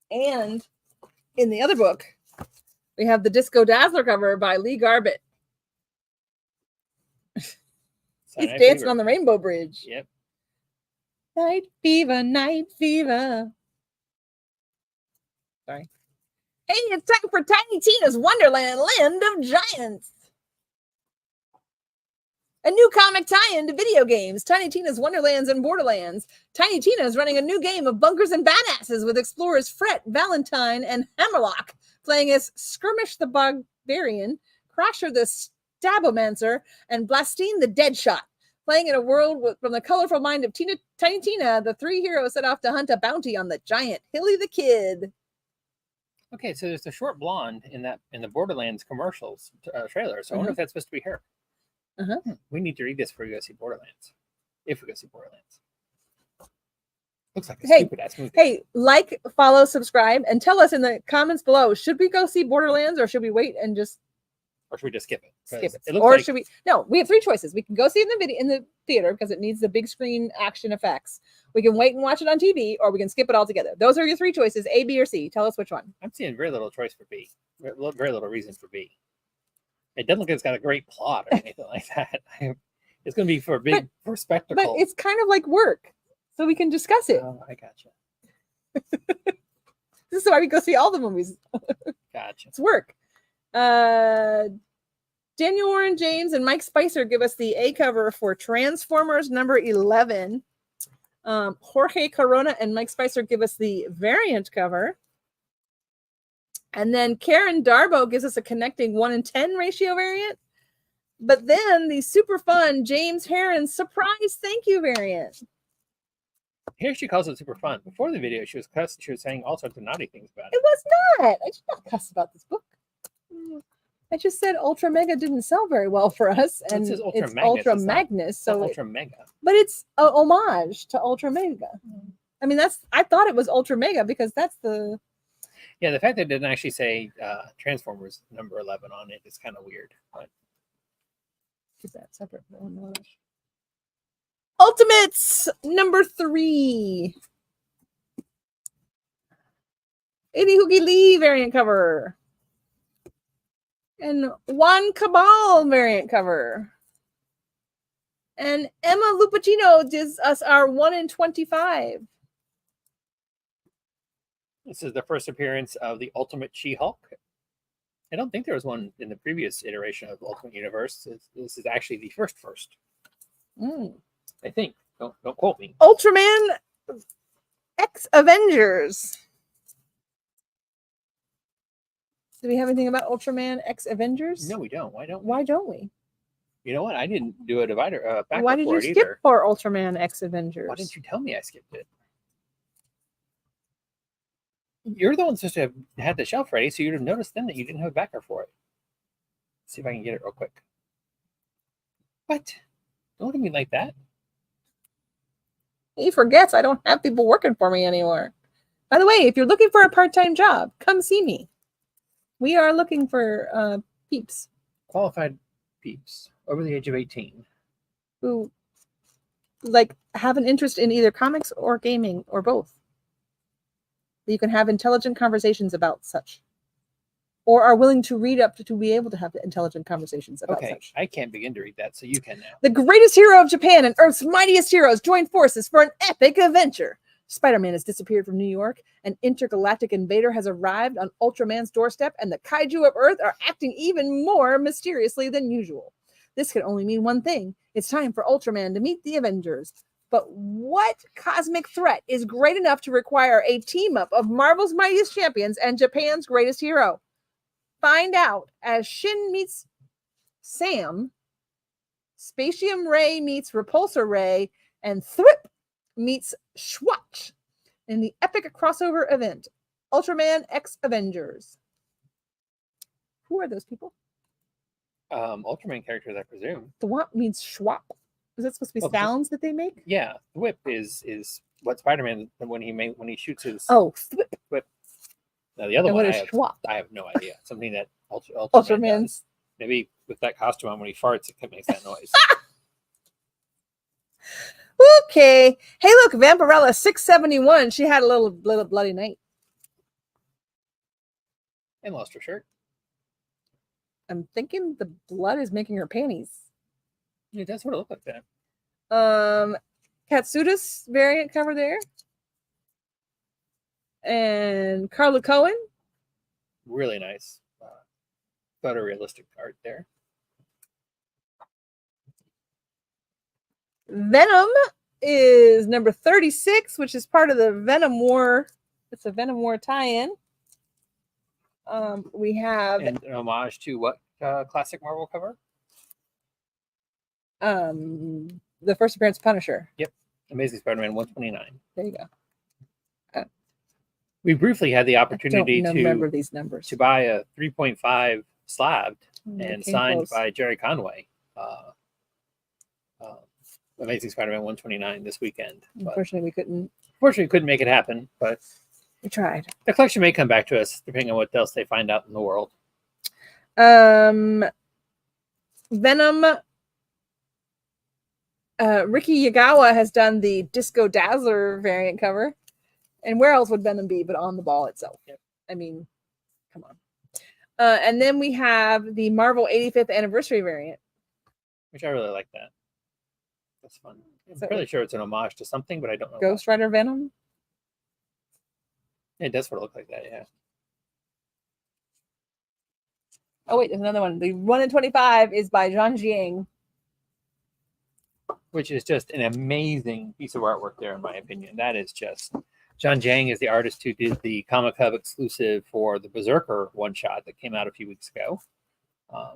And in the other book, we have the Disco Dazzler cover by Lee Garbett. He's dancing on the Rainbow Bridge. Yep. Night fever, night fever. Sorry. Hey, it's time for Tiny Tina's Wonderland, Land of Giants. A new comic tie-in to video games, Tiny Tina's Wonderlands and Borderlands. Tiny Tina is running a new game of bunkers and badasses with explorers Fret, Valentine, and Hammerlock, playing as Skirmish the Barbarian, Crasher the Stabomancer, and Blastine the Deadshot. Playing in a world from the colorful mind of Tiny Tina, the 3 heroes set off to hunt a bounty on the giant Hilly the Kid. Okay, so there's a short blonde in the Borderlands commercials trailer. So I wonder if that's supposed to be her. We need to read this before we go see Borderlands. If we go see Borderlands. Looks like a stupid ass movie. Hey, like, follow, subscribe, and tell us in the comments below, should we go see Borderlands or should we wait and just... Or should we just skip it? Skip it. Or should we... No, we have 3 choices. We can go see it in the theater because it needs the big screen action effects. We can wait and watch it on TV, or we can skip it altogether. Those are your 3 choices, A, B, or C. Tell us which one. I'm seeing very little choice for B. Very little reason for B. It doesn't look like it's got a great plot or anything like that. It's going to be for spectacle. But it's kind of like work, so we can discuss it. Oh, I gotcha. This is why we go see all the movies. Gotcha. It's work. Daniel Warren James and Mike Spicer give us the A cover for Transformers number 11. Jorge Corona and Mike Spicer give us the variant cover. And then Karen Darbo gives us a connecting 1:10 ratio variant. But then the super fun James Heron surprise thank you variant. Here she calls it super fun. Before the video, she was saying all sorts of naughty things about it. It was not. I did not cuss about this book. I just said Ultra Mega didn't sell very well for us, and It says Ultra it's Magnus, Ultra it's not- Magnus, so Ultra Mega. but it's a homage to Ultra Mega. I mean, I thought it was Ultra Mega because that's the Yeah, the fact that it didn't actually say Transformers number 11 on it is kind of weird. But keep that separate. Ultimates number 3. Itty Hoogie Lee variant cover. And Juan Cabal variant cover. And Emma Lupacino gives us our 1/25. this is the first appearance of the Ultimate She-Hulk. I don't think there was one in the previous iteration of Ultimate Universe. This is actually the first. I think. Don't quote me. Ultraman X Avengers. Do we have anything about Ultraman X Avengers? No, we don't. Why don't we? Why don't we? You know what? I didn't do a divider back Why did you for it skip either. for Ultraman X Avengers? Why didn't you tell me I skipped it? You're the one supposed to have had the shelf ready, so you'd have noticed then that you didn't have a backer for it. Let's see if I can get it real quick. What? Don't look at me like that. He forgets I don't have people working for me anymore. By the way, if you're looking for a part-time job, come see me. We are looking for peeps Qualified peeps over the age of 18. who like have an interest in either comics or gaming or both. You can have intelligent conversations about such, or are willing to read up to be able to have intelligent conversations about Okay, such. I can't begin to read that, so you can now. The greatest hero of Japan and Earth's mightiest heroes join forces for an epic adventure. Spider-Man has disappeared from New York. An intergalactic invader has arrived on Ultraman's doorstep, and the kaiju of Earth are acting even more mysteriously than usual. This can only mean one thing. It's time for Ultraman to meet the Avengers. But what cosmic threat is great enough to require a team-up of Marvel's mightiest champions and Japan's greatest hero? Find out as Shin meets Sam, Spatium Ray meets Repulsor Ray, and Thwip meets Schwatch in the epic crossover event, Ultraman X Avengers. Who are those people? Ultraman characters, I presume. Thwop means Schwap. Is that supposed to be Well, sounds that they make? Yeah, Whip is what Spider-Man when he shoots his Oh, Thwip. Whip. Now the other And one what is Schwap? I have no idea. Something that Ultraman Ultraman's. does. Maybe with that costume on when he farts, it makes that noise. Okay. Hey, look, Vampirella 671. She had a little bloody night. And lost her shirt. I'm thinking the blood is making her panties. It does sort of look like that. Katsuda's variant cover there. And Carla Cohen. Really nice. Photorealistic art there. Venom is number 36, which is part of the Venom War. It's a Venom War tie-in. We have And an homage to what classic Marvel cover? the first appearance of Punisher. Yep. Amazing Spider-Man 129. There you go. We briefly had the opportunity I don't remember these numbers. to buy a 3.5 slabbed They and came signed close. by Jerry Conway. Amazing Spider-Man 129 this weekend. But Unfortunately, unfortunately, couldn't make it happen. But we tried. the collection may come back to us depending on what else they find out in the world. Venom. Ricky Yagawa has done the Disco Dazzler variant cover. And where else would Venom be but on the ball itself? Yep. I mean, come And then we have the Marvel 85th anniversary variant. Which I really like that. That's fun. I'm fairly sure it's an homage to something, but I don't know. Ghost Rider Venom? It does sort of look like that, yeah. Oh, wait, there's another one. The 1 in 25 is by Zhang Jiang. Which is just an amazing piece of artwork there, in my opinion. That is just... John Jang is the artist who did the Comic Hub exclusive for the Berserker one-shot that came out a few weeks ago.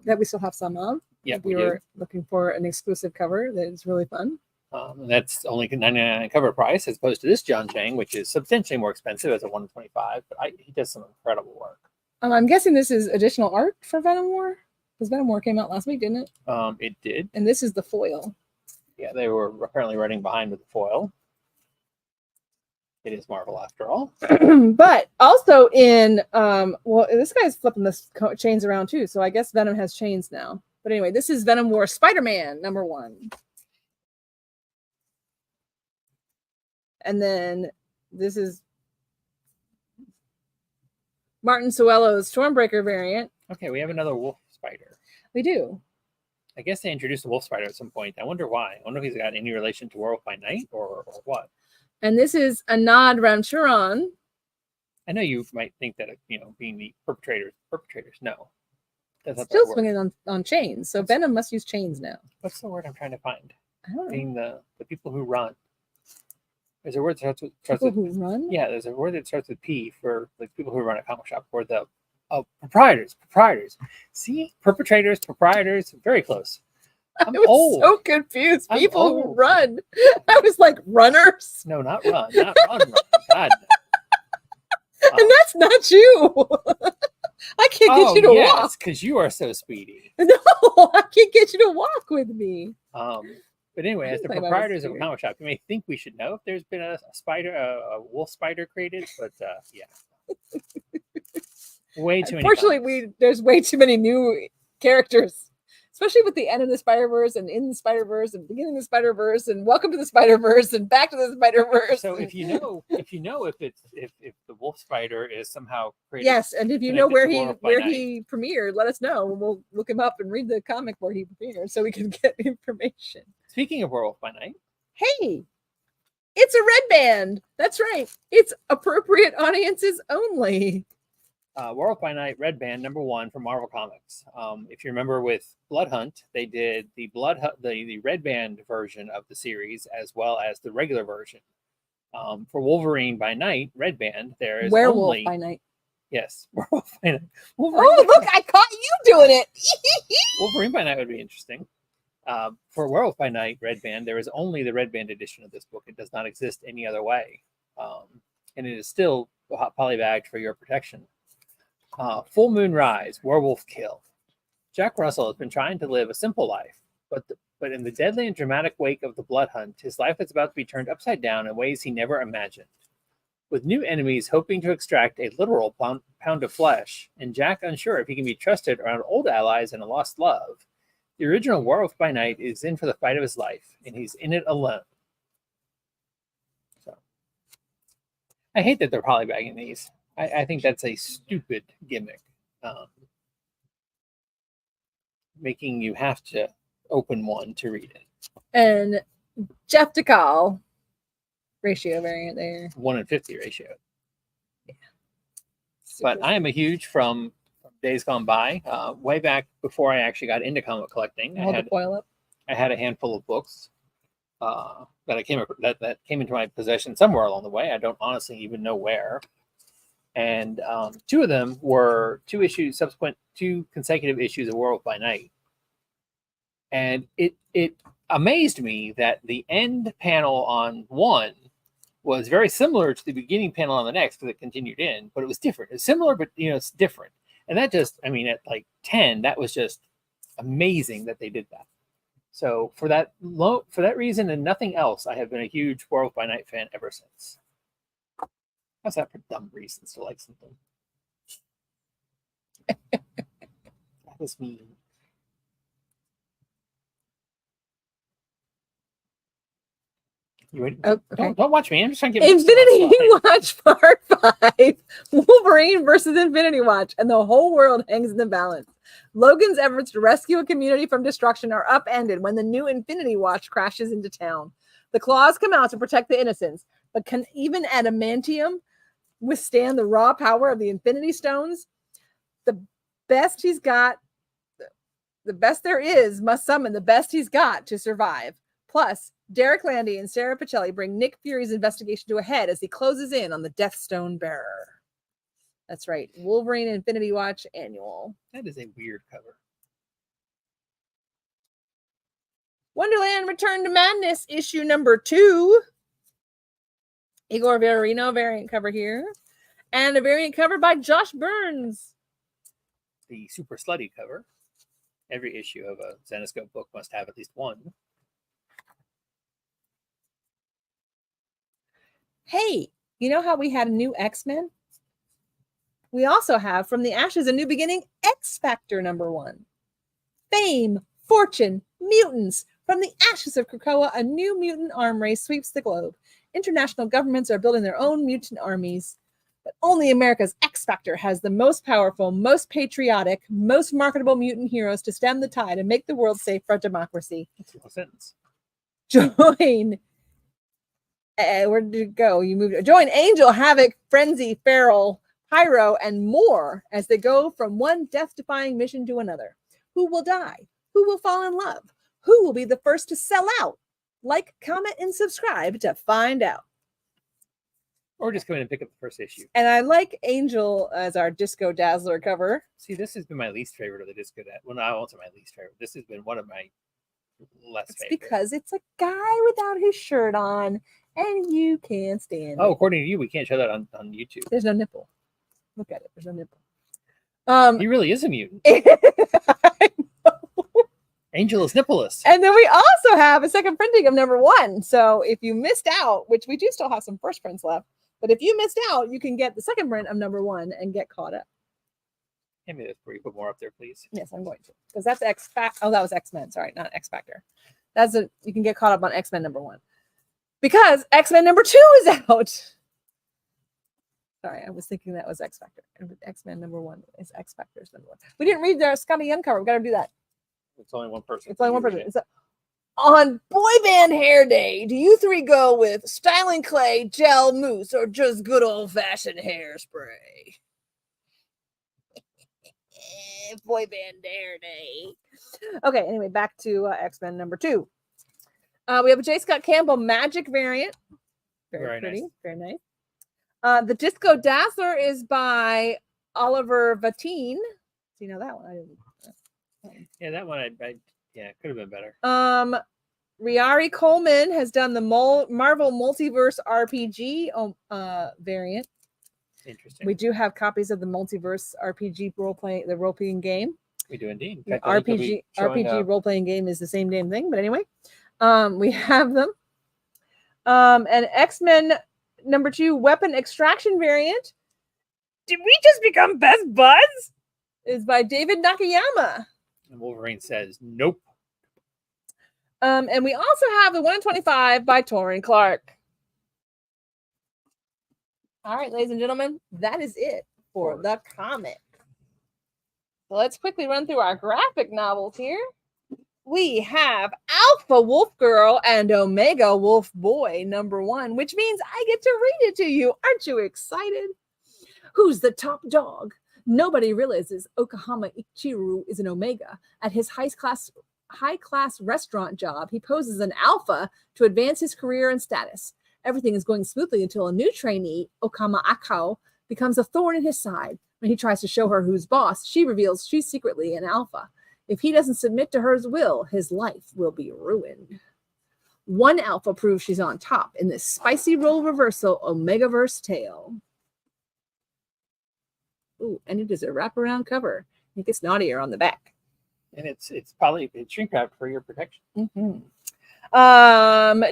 That we still have some of. Yeah, we were looking for an exclusive cover that is really fun. And that's only $99 cover price as opposed to this John Chang, which is substantially more expensive as a 125. But he does some incredible work. I'm guessing this is additional art for Venom War, because Venom War came out last week, didn't it? It did. And this is the foil. Yeah, they were apparently running behind with the foil. It is Marvel after all. But also in well, this guy's flipping the chains around too, so I guess Venom has chains now. But anyway, this is Venom War Spider-Man #1. And then this is Martin Suello's Stormbreaker variant. Okay, we have another wolf spider. We do. I guess they introduced a wolf spider at some point. I wonder why. I wonder if he's got any relation to Werewolf by Night or what. And this is Anad Ramcharan. I know you might think that, being the perpetrators, no. That's not Still the word. swinging on chains. So Venom must use chains now. What's the word I'm trying to find? I don't know. Being the people who run. There's a word that starts People with who run? Yeah, there's a word that starts with P for like people who run a comic shop, or the proprietors. See, perpetrators, proprietors, very close. I was so confused. People who run. I was like, runners? No, not run. Not run. God. And that's not you. I can't get you to walk. Because you are so speedy. No, I can't get you to walk with me. But anyway, as the proprietors of a comic shop, you may think we should know if there's been a wolf spider created, but yeah. Way too many. Unfortunately, there's way too many new characters, especially with the end of the Spider-Verse and in the Spider-Verse and beginning of the Spider-Verse and welcome to the Spider-Verse and back to the Spider-Verse. So if you know if the wolf spider is somehow created, yes, and if you know where he premiered, let us know. We'll look him up and read the comic where he premiered so we can get information. Speaking of Werewolf by Night, hey, it's a red band. That's right. It's appropriate audiences only. Werewolf by Night Red Band #1 from Marvel Comics. If you remember with Blood Hunt, they did the the Red Band version of the series as well as the regular version. For Wolverine by Night Red Band, there is Werewolf by Night. Yes, Werewolf by Night. Oh, look! I caught you doing it. Wolverine by Night would be interesting. For Werewolf by Night Red Band, there is only the Red Band edition of this book. It does not exist any other way, and it is still polybagged for your protection. Full Moon Rise, Werewolf Kill. Jack Russell has been trying to live a simple life, but in the deadly and dramatic wake of the Blood Hunt, his life is about to be turned upside down in ways he never imagined. With new enemies hoping to extract a literal pound of flesh, and Jack unsure if he can be trusted around old allies and a lost love, the original Werewolf by Night is in for the fight of his life, and he's in it alone. So, I hate that they're polybagging these. I think that's a stupid gimmick, making you have to open one to read it. And Jeff DeCall ratio variant there. 1 in 50 ratio. Yeah. But I am a huge from days gone by, way back before I actually got into comic collecting. Hold the foil up. I had a handful of books that came into my possession somewhere along the way. I don't honestly even know where. And 2 of them were 2 consecutive issues of Werewolf by Night. And it amazed me that the end panel on one was very similar to the beginning panel on the next because it continued in, but it was different. It's similar, but it's different. And that just, at like 10, that was just amazing that they did that. So for that reason and nothing else, I have been a huge Werewolf by Night fan ever since. How's that for dumb reasons to like something? That was mean. You wait, Oh, okay. don't watch me. I'm just trying to get Infinity Watch Part 5. Wolverine versus Infinity Watch, and the whole world hangs in the balance. Logan's efforts to rescue a community from destruction are upended when the new Infinity Watch crashes into town. The Claws come out to protect the innocents, but can even adamantium withstand the raw power of the Infinity Stones? The best he's got, the best there is, must summon the best he's got to survive. Plus, Derek Landy and Sarah Pacelli bring Nick Fury's investigation to a head as he closes in on the Death Stone bearer. That's right. Wolverine Infinity Watch Annual. That is a weird cover. Wonderland Return to Madness, issue number 2. Igor Verino variant cover here. And a variant cover by Josh Burns. The super slutty cover. Every issue of a Zenescope book must have at least one. Hey, you know how we had a new X-Men? We also have From the Ashes, a New Beginning, X Factor number 1. Fame, fortune, mutants. From the ashes of Krakoa, a new mutant arm race sweeps the globe. International governments are building their own mutant armies. But only America's X Factor has the most powerful, most patriotic, most marketable mutant heroes to stem the tide and make the world safe for democracy. That's a long sentence. Join. Where did it go? You moved. Join Angel, Havoc, Frenzy, Feral, Pyro, and more as they go from one death-defying mission to another. Who will die? Who will fall in love? Who will be the first to sell out? Like, comment, and subscribe to find out. Or just come in and pick up the first issue. And I like Angel as our Disco Dazzler cover. See, this has been my least favorite of the Disco Dazzler. Well, not also my least favorite. This has been one of my less favorite. Because it's a guy without his shirt on, and you can't stand it. According to you, we can't show that on YouTube. There's no nipple. Look at it. There's no nipple. He really is a mutant. I know. Angel is nippleless. And then we also have a second printing of number 1. So if you missed out, which we do still have some first prints left, but if you missed out, you can get the second print of number 1 and get caught up. Hand me this before you put more up there, please. Yes, I'm going to. Because that's Oh, that was X-Men. Sorry, not X Factor. You can get caught up on X-Men number 1. Because X-Men number 2 is out. Sorry, I was thinking that was X Factor. X-Men number 1 is X Factor's number 1. We didn't read the Scotty Young cover. We got to do that. It's only one person. It's only one person. On Boy Band Hair Day, do you 3 go with styling clay, gel, mousse, or just good old-fashioned hairspray? Boy Band Hair Day. Okay, anyway, back to X-Men number 2. We have a J. Scott Campbell Magic variant. Very pretty. Nice. Very nice. The Disco Dazzler is by Oliver Vatine. So you know that one. I didn't. Yeah, that one, it could have been better. Riari Coleman has done the Marvel Multiverse RPG variant. Interesting. We do have copies of the Multiverse RPG role-playing game. We do indeed. RPG role-playing game is the same damn thing, but anyway, we have them. And X-Men number 2 Weapon Extraction variant. Did we just become best buds? Is by David Nakayama. And Wolverine says, nope. And we also have the 125 by Torrin Clark. All right, ladies and gentlemen, that is it for the comic. So let's quickly run through our graphic novels here. We have Alpha Wolf Girl and Omega Wolf Boy number 1, which means I get to read it to you. Aren't you excited? Who's the top dog? Nobody realizes Okahama Ichiru is an Omega. At his high-class restaurant job, he poses an alpha to advance his career and status. Everything is going smoothly until a new trainee, Okama Akao, becomes a thorn in his side. When he tries to show her who's boss, she reveals she's secretly an alpha. If he doesn't submit to her will, his life will be ruined. One alpha proves she's on top in this spicy role reversal Omegaverse tale. Ooh, and it is a wraparound cover. It gets naughtier on the back. And it's probably shrink wrapped for your protection. Mm-hmm.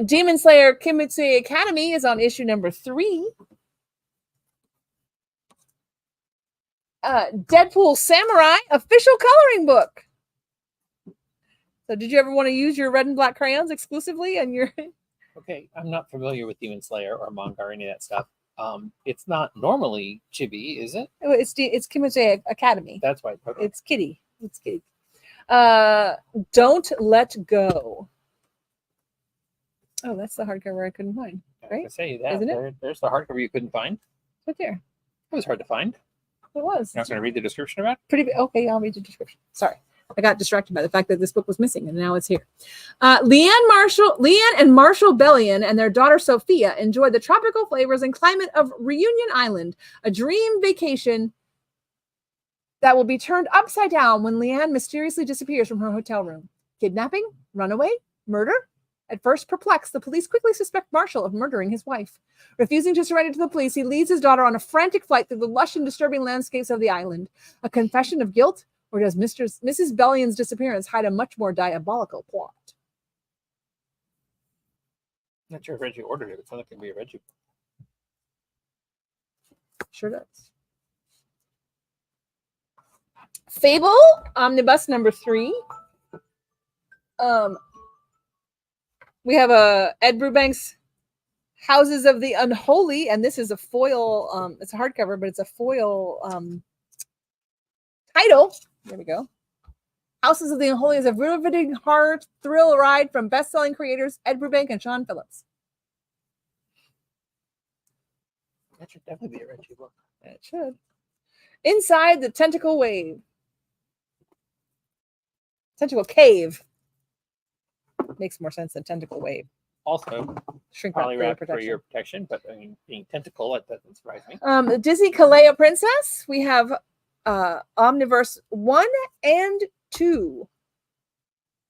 Demon Slayer Kimetsu Academy is on issue number 3. Deadpool Samurai official coloring book. So did you ever want to use your red and black crayons exclusively and your Okay, I'm not familiar with Demon Slayer or manga or any of that stuff. It's not normally chibi, is it? Oh, it's Kimoje Academy. That's why. Okay. It's Kitty. It's Kitty. Don't Let Go. Oh, that's the hardcover I couldn't find. I was Right? gonna say that. Isn't it? There's the hardcover you couldn't find. It's right there. It was hard to find. It was. You're not going to read the description about it? Pretty big. Okay, I'll read the description. Sorry. I got distracted by the fact that this book was missing and now it's here. Leanne and Marshall Bellion and their daughter Sophia enjoy the tropical flavors and climate of Reunion Island, a dream vacation that will be turned upside down when Leanne mysteriously disappears from her hotel room. Kidnapping? Runaway? Murder? At first perplexed, the police quickly suspect Marshall of murdering his wife. Refusing to surrender to the police, he leads his daughter on a frantic flight through the lush and disturbing landscapes of the island. A confession of guilt? Or does Mrs. Bellion's disappearance hide a much more diabolical plot? Not sure if Reggie ordered it. It sounds like it could be a Reggie. Sure does. Fable, Omnibus number 3. We have Ed Brubank's Houses of the Unholy, and this is a foil. It's a hardcover, but it's a foil title. There we go. Houses of the Unholy is a riveting horror thrill ride from best-selling creators Ed Brubank and Sean Phillips. That should definitely be a Reggie book. It should. Inside the Tentacle Wave. Tentacle Cave. Makes more sense than Tentacle Wave. Also, Shrink wrap probably for your wrapped for protection. your protection, but I mean, being tentacle, that doesn't surprise me. The Disney Kalea Princess. We have Omniverse 1 and 2.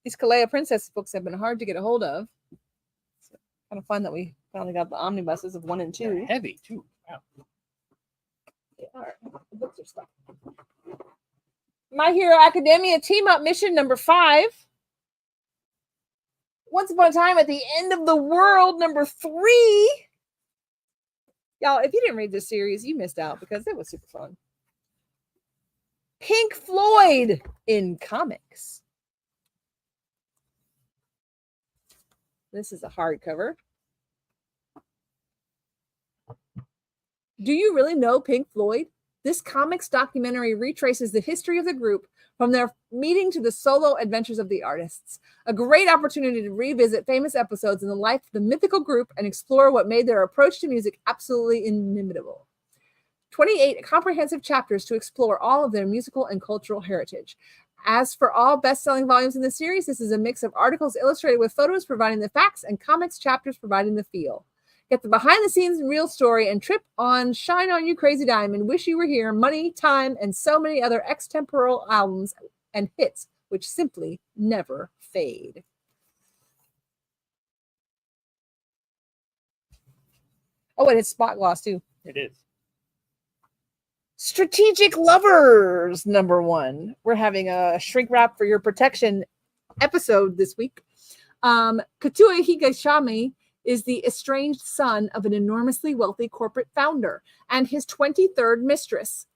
These Kalea Princess books have been hard to get a hold of. So kind of fun that we finally got the omnibuses of 1 and 2. They're heavy too. Wow. They are. The books are stuck. My Hero Academia Team Up Mission number 5. Once Upon a Time at the End of the World number 3. Y'all, if you didn't read this series, you missed out because it was super fun. Pink Floyd in comics. This is a hardcover. Do you really know Pink Floyd? This comics documentary retraces the history of the group from their meeting to the solo adventures of the artists. A great opportunity to revisit famous episodes in the life of the mythical group and explore what made their approach to music absolutely inimitable. 28 comprehensive chapters to explore all of their musical and cultural heritage. As for all best-selling volumes in the series, this is a mix of articles illustrated with photos providing the facts and comics chapters providing the feel. Get the behind-the-scenes and real story and trip on Shine On You Crazy Diamond, Wish You Were Here, Money, Time, and so many other extemporal albums and hits which simply never fade. Oh, and it's spot gloss too. It is. Strategic Lovers number 1. We're having a shrink wrap for your protection episode this week. Katua Higashimi is the estranged son of an enormously wealthy corporate founder and his 23rd mistress.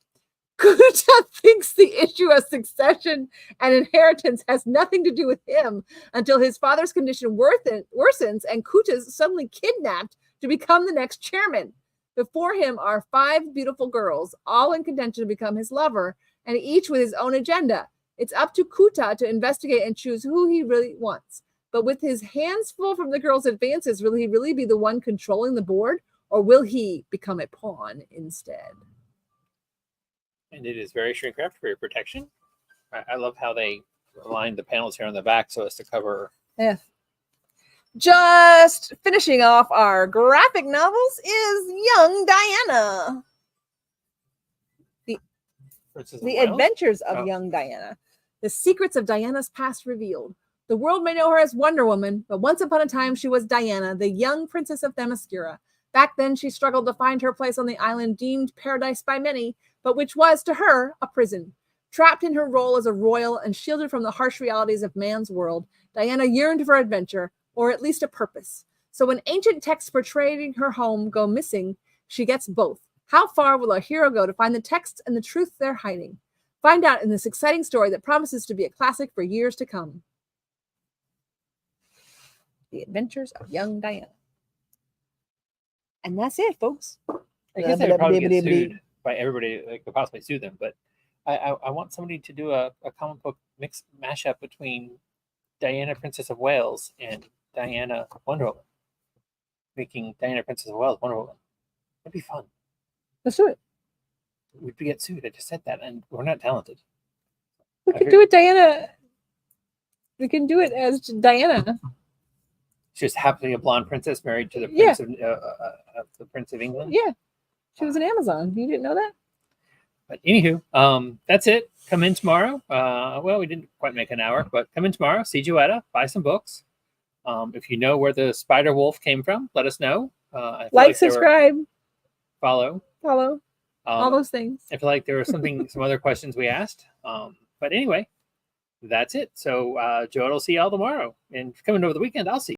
Kuta thinks the issue of succession and inheritance has nothing to do with him until his father's condition worsens and Kuta's suddenly kidnapped to become the next chairman. Before him are 5 beautiful girls, all in contention to become his lover, and each with his own agenda. It's up to Kuta to investigate and choose who he really wants. But with his hands full from the girls' advances, will he really be the one controlling the board, or will he become a pawn instead? And it is very shrink wrapped for your protection. I love how they aligned the panels here on the back so as to cover. Yeah. Just finishing off our graphic novels is Young Diana. The Adventures of Young Diana. The secrets of Diana's past revealed. The world may know her as Wonder Woman, but once upon a time she was Diana, the young princess of Themyscira. Back then she struggled to find her place on the island deemed paradise by many, but which was, to her, a prison. Trapped in her role as a royal and shielded from the harsh realities of man's world, Diana yearned for adventure, or at least a purpose. So when ancient texts portraying her home go missing, she gets both. How far will our hero go to find the texts and the truth they're hiding? Find out in this exciting story that promises to be a classic for years to come. The Adventures of Young Diana. And that's it, folks. I guess they would probably get sued by everybody. They could possibly sue them, but I want somebody to do a comic book mix mashup between Diana, Princess of Wales, and Diana, Wonder Woman, making Diana, Princess of Wales, Wonder Woman. That'd be fun. Let's do it. We'd get sued. I just said that, and we're not talented. We could do it, Diana. We can do it as Diana. She's happily a blonde princess married to the Prince of England. Yeah, she was an Amazon. You didn't know that? But anywho, that's it. Come in tomorrow. Well, we didn't quite make an hour, but come in tomorrow. See Joetta. Buy some books. If you know where the Spider Wolf came from, let us know. Like, subscribe, follow, all those things. I feel like there were some other questions we asked. But anyway, that's it. So Joetta will see y'all tomorrow, and coming over the weekend, I'll see you.